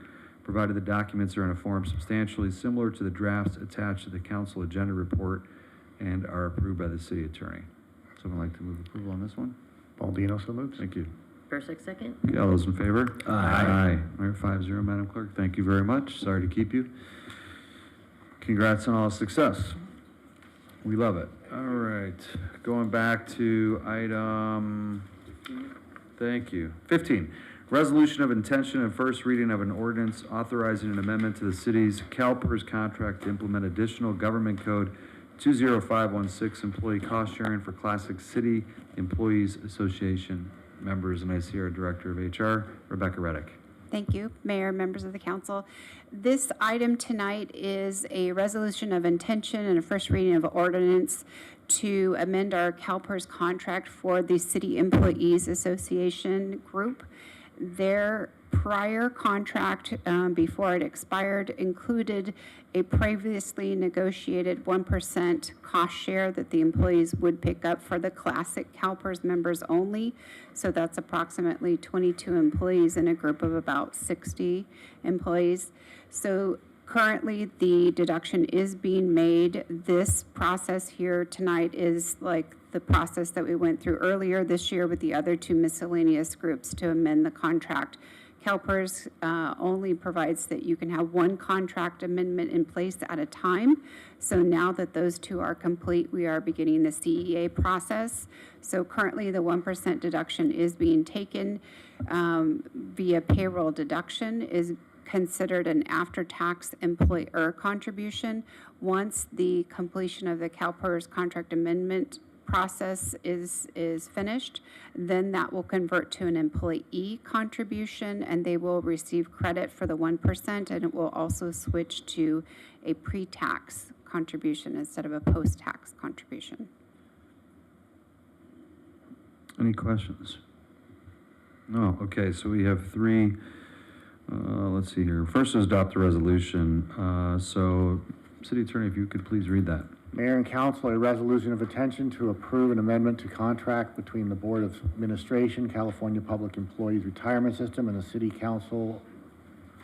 provided the documents are in a form substantially similar to the drafts attached to the council agenda report and are approved by the city attorney. Someone like to move approval on this one? Baldino so moves. Thank you. Persick, second. Okay, all those in favor? Aye. All right, 5-0, Madam Clerk. Thank you very much. Sorry to keep you. Congrats on all success. We love it. All right, going back to item, thank you, 15. Resolution of intention and first reading of an ordinance authorizing an amendment to the city's CalPERS contract to implement additional government code 20516 employee cost sharing for Classic City Employees Association members, and I see our Director of HR, Rebecca Reddick. Thank you, Mayor, members of the council. This item tonight is a resolution of intention and a first reading of ordinance to amend our CalPERS contract for the City Employees Association group. Their prior contract, before it expired, included a previously negotiated 1% cost share that the employees would pick up for the classic CalPERS members only. So that's approximately 22 employees in a group of about 60 employees. So currently the deduction is being made. This process here tonight is like the process that we went through earlier this year with the other two miscellaneous groups to amend the contract. CalPERS only provides that you can have one contract amendment in place at a time. So now that those two are complete, we are beginning the CEA process. So currently the 1% deduction is being taken via payroll deduction, is considered an after-tax employer contribution. Once the completion of the CalPERS contract amendment process is finished, then that will convert to an employee contribution, and they will receive credit for the 1%, and it will also switch to a pre-tax contribution instead of a post-tax contribution. Any questions? No. Okay, so we have three. Let's see here. First is adopt the resolution. So, City Attorney, if you could please read that. Mayor and Council, a resolution of intention to approve an amendment to contract between the Board of Administration, California Public Employees Retirement System, and the City Council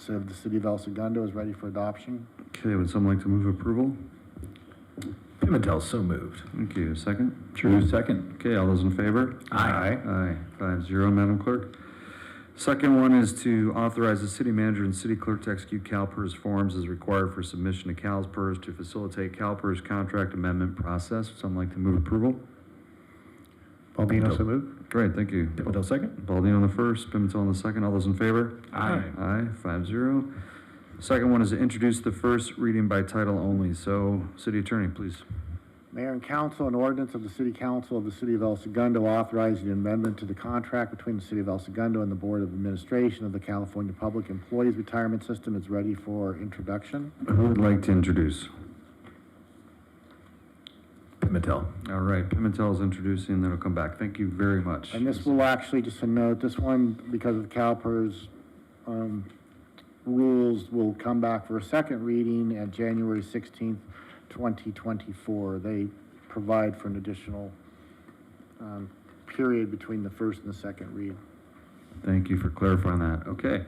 of the City of El Segundo is ready for adoption. Okay, would someone like to move approval? Pimentel, so moved. Thank you. Second? True, second. Okay, all those in favor? Aye. Aye. 5-0, Madam Clerk. Second one is to authorize the city manager and city clerk to execute CalPERS forms as required for submission to CalPERS to facilitate CalPERS contract amendment process. Would someone like to move approval? Baldino so moved. Great, thank you. Pimentel, second. Baldino on the first, Pimentel on the second. All those in favor? Aye. Aye, 5-0. Second one is to introduce the first reading by title only. So, City Attorney, please. Mayor and Council, an ordinance of the City Council of the City of El Segundo authorizing an amendment to the contract between the City of El Segundo and the Board of Administration of the California Public Employees Retirement System is ready for introduction. Who would like to introduce? Pimentel. All right, Pimentel is introducing, then it'll come back. Thank you very much. And this will actually, just a note, this one, because of the CalPERS rules, will come back for a second reading at January 16th, 2024. They provide for an additional period between the first and the second read. Thank you for clarifying that. Okay.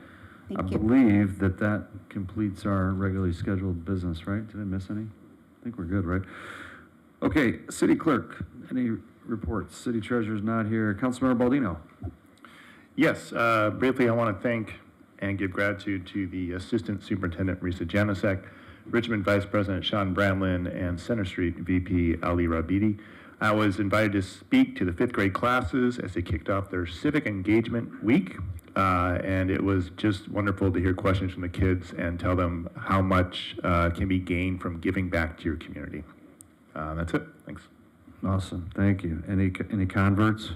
I believe that completes our regularly scheduled business, right? Did I miss any? I think we're good, right? Okay, City Clerk, any reports? City Treasurer's not here. Councilmember Baldino. Yes, briefly, I want to thank and give gratitude to the Assistant Superintendent Risa Janosek, Richmond Vice President Sean Brandlin, and Center Street VP Ali Rabidi. I was invited to speak to the 5th grade classes as they kicked off their Civic Engagement Week, and it was just wonderful to hear questions from the kids and tell them how much can be gained from giving back to your community. That's it. Thanks. Awesome. Thank you. Any converts?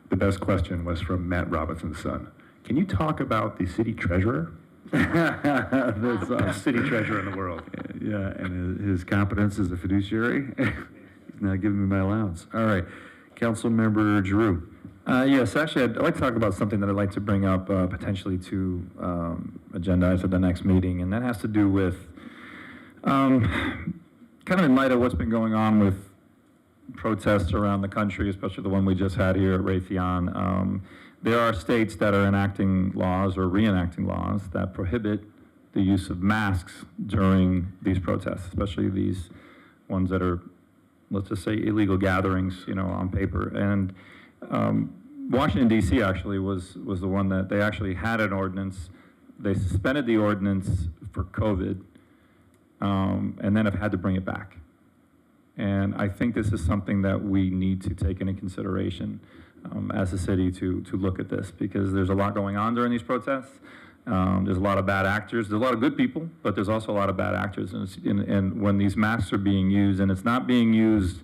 The best question was from Matt Robinson's son. Can you talk about the city treasurer? That's Best city treasurer in the world. Yeah, and his competence as a fiduciary. He's not giving me my allowance. All right, Councilmember Giroux. Yes, actually, I'd like to talk about something that I'd like to bring up potentially to agendize at the next meeting, and that has to do with kind of in light of what's been going on with protests around the country, especially the one we just had here at Raytheon. There are states that are enacting laws or reenacting laws that prohibit the use of masks during these protests, especially these ones that are, let's just say, illegal gatherings, on paper. And Washington, D.C. actually was the one that they actually had an ordinance. They suspended the ordinance for COVID, and then have had to bring it back. And I think this is something that we need to take into consideration as a city to look at this, because there's a lot going on during these protests. There's a lot of bad actors. There's a lot of good people, but there's also a lot of bad actors. And when these masks are being used, and it's not being used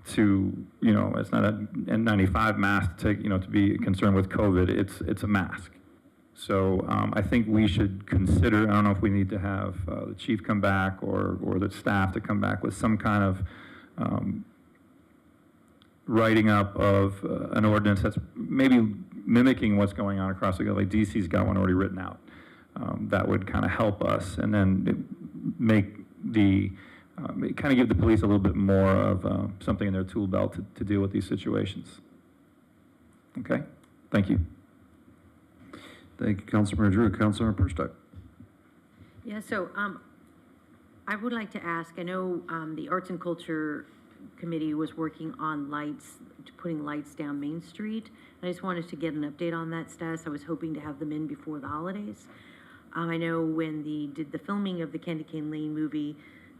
to, it's not an N95 mask to take, to be concerned with COVID. It's a mask. So I think we should consider, I don't know if we need to have the chief come back or the staff to come back with some kind of writing up of an ordinance that's maybe mimicking what's going on across the country. Like DC's got one already written out. That would kind of help us, and then make kind of give the police a little bit more of something in their tool belt to deal with these situations. Okay? Thank you. Thank you, Councilmember Drew. Councilmember Perstuck. Yeah, so I would like to ask, I know the Arts and Culture Committee was working on putting lights down Main Street. And I just wanted to get an update on that status. I was hoping to have them in before the holidays. I know when they did the filming of the Candy Cane Lane movie,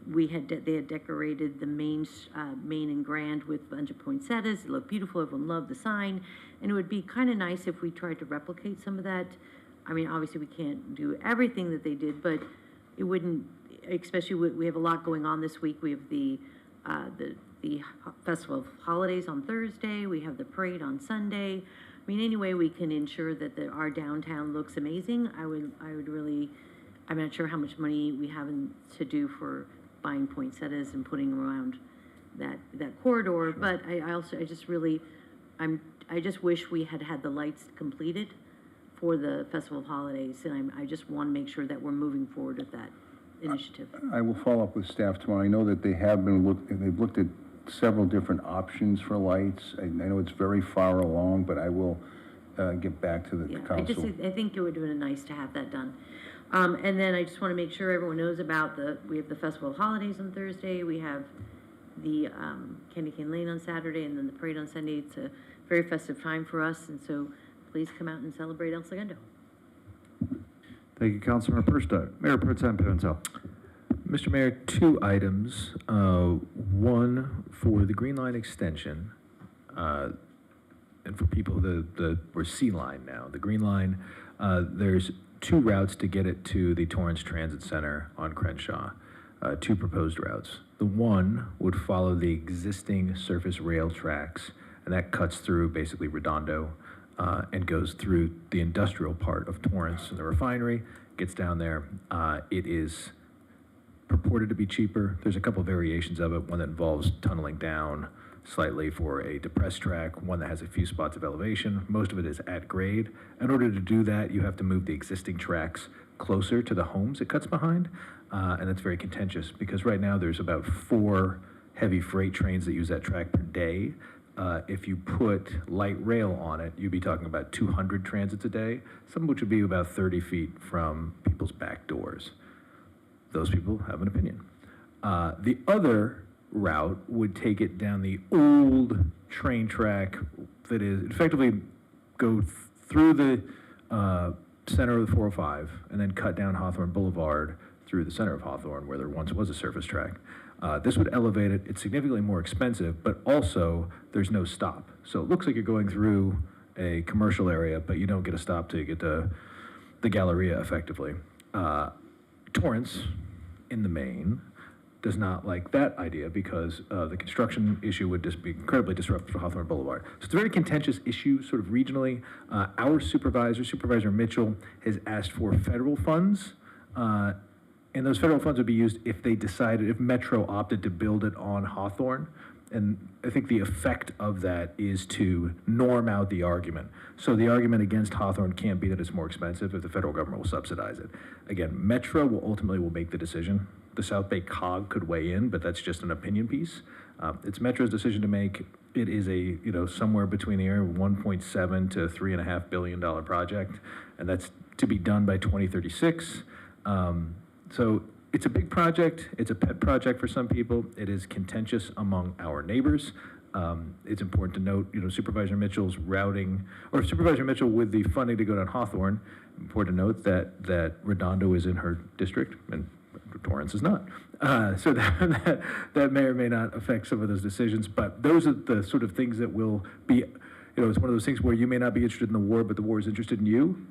they had decorated the main and Grand with a bunch of poinsettias. It looked beautiful. Everyone loved the sign. And it would be kind of nice if we tried to replicate some of that. I mean, obviously we can't do everything that they did, but it wouldn't, especially we have a lot going on this week. We have the Festival of Holidays on Thursday. We have the parade on Sunday. I mean, any way we can ensure that our downtown looks amazing, I would really, I'm not sure how much money we have to do for buying poinsettias and putting them around that corridor, but I just wish we had the lights completed for the Festival of Holidays, and I just want to make sure that we're moving forward with that initiative. I will follow up with staff tomorrow. I know that they've looked at several different options for lights. I know it's very far along, but I will get back to the council. I think it would have been nice to have that done. And then I just want to make sure everyone knows about we have the Festival of Holidays on Thursday. We have the Candy Cane Lane on Saturday, and then the parade on Sunday. It's a very festive time for us, and so please come out and celebrate El Segundo. Thank you, Councilmember Perstuck. Mayor Pro Tem Pimentel. Mr. Mayor, 2 items. One for the Green Line extension, and for people we're C Line now. The Green Line, there's 2 routes to get it to the Torrance Transit Center on Crenshaw. 2 proposed routes. The one would follow the existing surface rail tracks, and that cuts through basically Redondo and goes through the industrial part of Torrance and the refinery, gets down there. It is purported to be cheaper. There's a couple variations of it, one that involves tunneling down slightly for a depressed track, one that has a few spots of elevation. Most of it is at grade. In order to do that, you have to move the existing tracks closer to the homes it cuts behind, and that's very contentious because right now there's about 4 heavy freight trains that use that track per day. If you put light rail on it, you'd be talking about 200 transits a day, some of which would be about 30 feet from people's back doors. Those people have an opinion. The other route would take it down the old train track that is effectively go through the center of the 405 and then cut down Hawthorne Boulevard through the center of Hawthorne where there once was a surface track. This would elevate it. It's significantly more expensive, but also there's no stop. So it looks like you're going through a commercial area, but you don't get a stop to get to the Galleria effectively. Torrance, in the main, does not like that idea because the construction issue would just be incredibly disruptive to Hawthorne Boulevard. So it's a very contentious issue, sort of regionally. Our Supervisor Mitchell, has asked for federal funds, and those federal funds would be used if they decided, if Metro opted to build it on Hawthorne. And I think the effect of that is to norm out the argument. So the argument against Hawthorne can't be that it's more expensive if the federal government will subsidize it. Again, Metro will ultimately make the decision. The South Bay COG could weigh in, but that's just an opinion piece. It's Metro's decision to make. It is a, somewhere between the area of 1.7 to $3.5 billion project, and that's to be done by 2036. So it's a big project. It's a pet project for some people. It is contentious among our neighbors. It's important to note, Supervisor Mitchell's routing, or Supervisor Mitchell with the funding to go down Hawthorne, important to note that Redondo is in her district and Torrance is not. So that may or may not affect some of those decisions, but those are the sort of things that will be, it's one of those things where you may not be interested in the war, but the war is interested in you.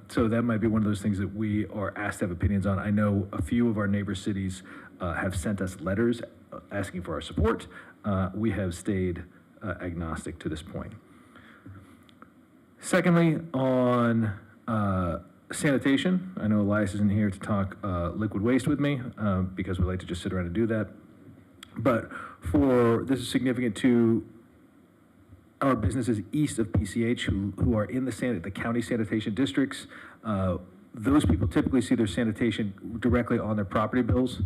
So that might be one of those things that we are asked to have opinions on. I know a few of our neighbor cities have sent us letters asking for our support. We have stayed agnostic to this point. Secondly, on sanitation, I know Elias isn't here to talk liquid waste with me because we like to just sit around and do that. But this is significant to our businesses east of PCH who are in the county sanitation districts. Those people typically see their sanitation directly on their property bills.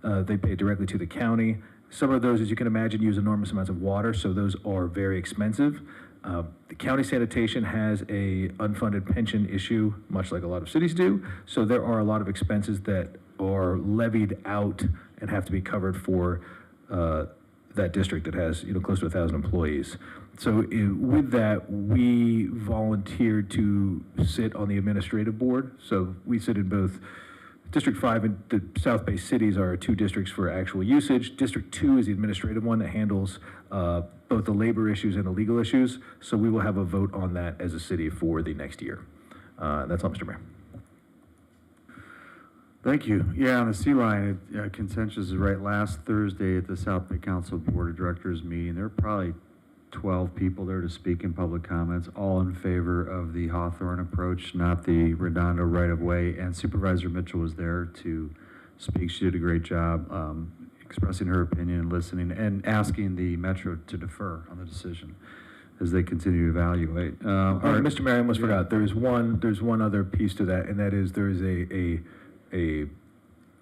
They pay directly to the county. Some of those, as you can imagine, use enormous amounts of water, so those are very expensive. The county sanitation has a unfunded pension issue, much like a lot of cities do. So there are a lot of expenses that are levied out and have to be covered for that district that has close to 1,000 employees. So with that, we volunteered to sit on the administrative board. So we sit in both District 5 and the South Bay cities are 2 districts for actual usage. District 2 is the administrative one that handles both the labor issues and the legal issues. So we will have a vote on that as a city for the next year. That's all, Mr. Mayor. Thank you. Yeah, on the Sea Lion, consensus is right. Last Thursday at the South Bay Council Board of Directors meeting, there were probably 12 people there to speak in public comments, all in favor of the Hawthorne approach, not the Redondo right-of-way. And Supervisor Mitchell was there to speak. She did a great job expressing her opinion and listening and asking the Metro to defer on the decision as they continue to evaluate. Mr. Mayor, I almost forgot. There's one other piece to that, and that is there is a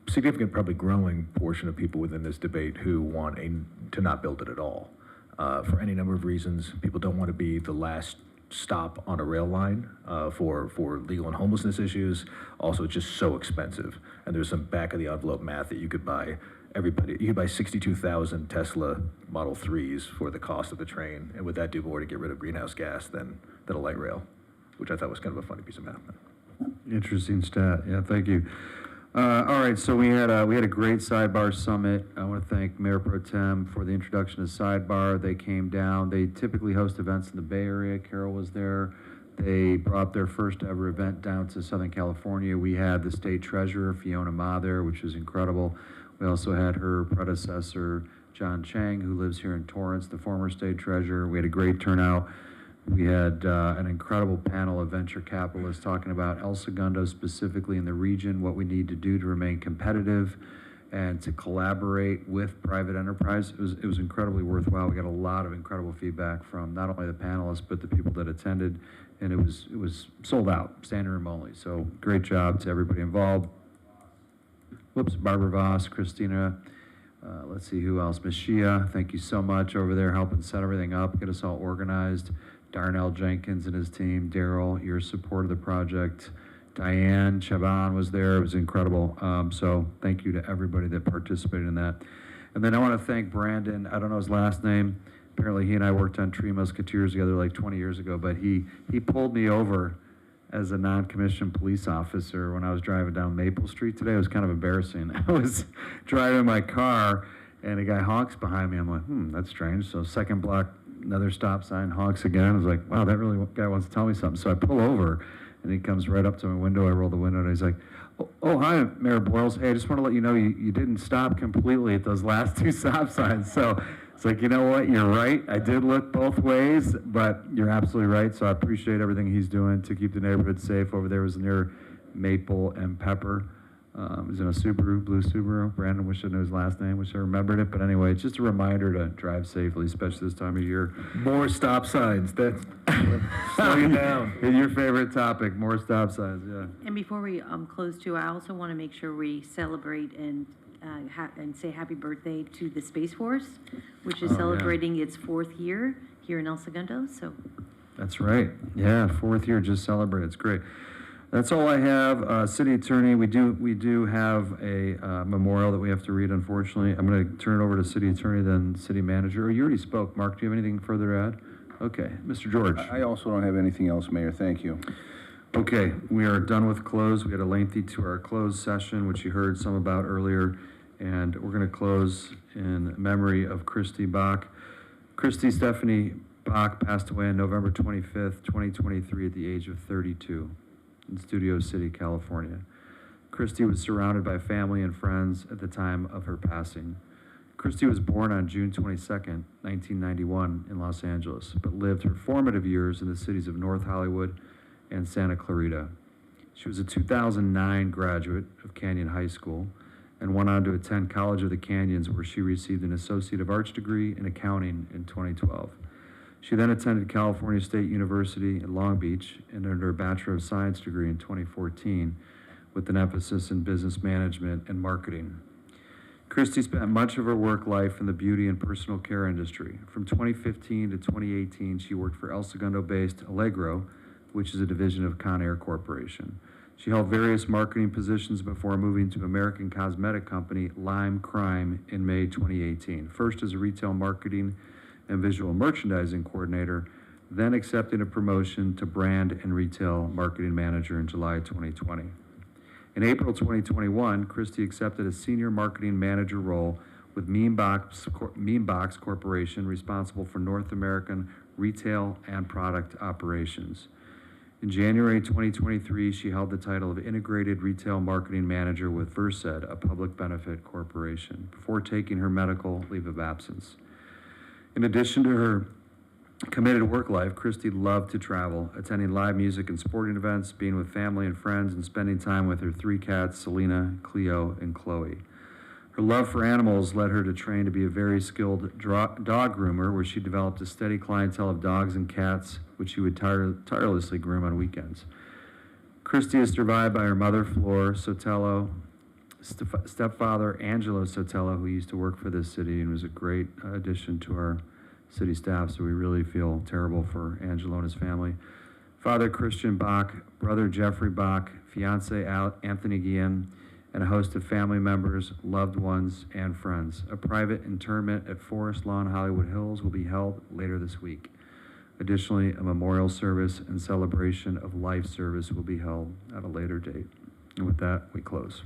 significant, probably growing portion of people within this debate who want to not build it at all. For any number of reasons. People don't want to be the last stop on a rail line for legal and homelessness issues. Also, it's just so expensive. And there's some back of the envelope math that you could buy 62,000 Tesla Model 3s for the cost of the train. And would that do more to get rid of greenhouse gas than a light rail? Which I thought was kind of a funny piece of math. Interesting stat. Yeah, thank you. All right, so we had a great Sidebar Summit. I want to thank Mayor Pro Tem for the introduction of Sidebar. They came down. They typically host events in the Bay Area. Carol was there. They brought their first ever event down to Southern California. We had the state treasurer, Fiona Ma, there, which was incredible. We also had her predecessor, John Chang, who lives here in Torrance, the former state treasurer. We had a great turnout. We had an incredible panel of venture capitalists talking about El Segundo specifically in the region, what we need to do to remain competitive, and to collaborate with private enterprise. It was incredibly worthwhile. We got a lot of incredible feedback from not only the panelists, but the people that attended, and it was sold out, standing room only. So great job to everybody involved. Whoops, Barbara Voss, Christina, let's see who else, Ms. Shia, thank you so much over there helping set everything up, get us all organized. Darnell Jenkins and his team, Daryl, your support of the project. Diane Chaban was there, it was incredible. So thank you to everybody that participated in that. And then I want to thank Brandon, I don't know his last name, apparently he and I worked on Tree Musketeers together like 20 years ago, but he pulled me over as a non-commissioned police officer when I was driving down Maple Street today. It was kind of embarrassing. I was driving my car and a guy honks behind me. I'm like, that's strange. So second block, another stop sign, honks again. I was like, wow, that really guy wants to tell me something. So I pull over and he comes right up to my window. I roll the window and he's like, oh, hi, Mayor Boyles. Hey, I just want to let you know you didn't stop completely at those last two stop signs. So it's like, you know what, you're right. I did look both ways, but you're absolutely right. So I appreciate everything he's doing to keep the neighborhood safe. Over there was near Maple and Pepper. It was in a Subaru, blue Subaru. Brandon, wish I knew his last name, wish I remembered it. But anyway, it's just a reminder to drive safely, especially this time of year. More stop signs, that's, slow you down. Your favorite topic, more stop signs, yeah. And before we close too, I also want to make sure we celebrate and say happy birthday to the Space Force, which is celebrating its 4th year here in El Segundo. So that's right. Yeah, 4th year just celebrated. It's great. That's all I have. City Attorney, we do have a memorial that we have to read, unfortunately. I'm going to turn it over to City Attorney, then City Manager. Oh, you already spoke. Mark, do you have anything further to add? Okay, Mr. George. I also don't have anything else, Mayor. Thank you. Okay, we are done with close. We had a lengthy 2-hour closed session, which you heard some about earlier, and we're going to close in memory of Christy Bach. Christy Stephanie Bach passed away on November 25th, 2023 at the age of 32. In Studio City, California. Christy was surrounded by family and friends at the time of her passing. Christy was born on June 22nd, 1991 in Los Angeles, but lived her formative years in the cities of North Hollywood and Santa Clarita. She was a 2009 graduate of Canyon High School and went on to attend College of the Canyons, where she received an Associate of Arts degree in accounting in 2012. She then attended California State University in Long Beach and earned her Bachelor of Science degree in 2014 with an emphasis in business management and marketing. Christy spent much of her work life in the beauty and personal care industry. From 2015 to 2018, she worked for El Segundo-based Allegro, which is a division of Conair Corporation. She held various marketing positions before moving to American cosmetic company Lime Crime in May 2018, first as a retail marketing and visual merchandising coordinator, then accepting a promotion to brand and retail marketing manager in July 2020. In April 2021, Christy accepted a senior marketing manager role with Meanbox Corporation, responsible for North American retail and product operations. In January 2023, she held the title of Integrated Retail Marketing Manager with Versed, a public benefit corporation, before taking her medical leave of absence. In addition to her committed work life, Christy loved to travel, attending live music and sporting events, being with family and friends, and spending time with her 3 cats, Selena, Cleo, and Chloe. Her love for animals led her to train to be a very skilled dog groomer, where she developed a steady clientele of dogs and cats, which she would tirelessly groom on weekends. Christy is survived by her mother, Flor Sotelo, stepfather Angelo Sotelo, who used to work for this city and was a great addition to our city staff, so we really feel terrible for Angelo and his family. Father Christian Bach, brother Jeffrey Bach, fiance Anthony Guillen, and a host of family members, loved ones, and friends. A private interment at Forest Lawn, Hollywood Hills will be held later this week. Additionally, a memorial service and celebration of life service will be held at a later date. And with that, we close.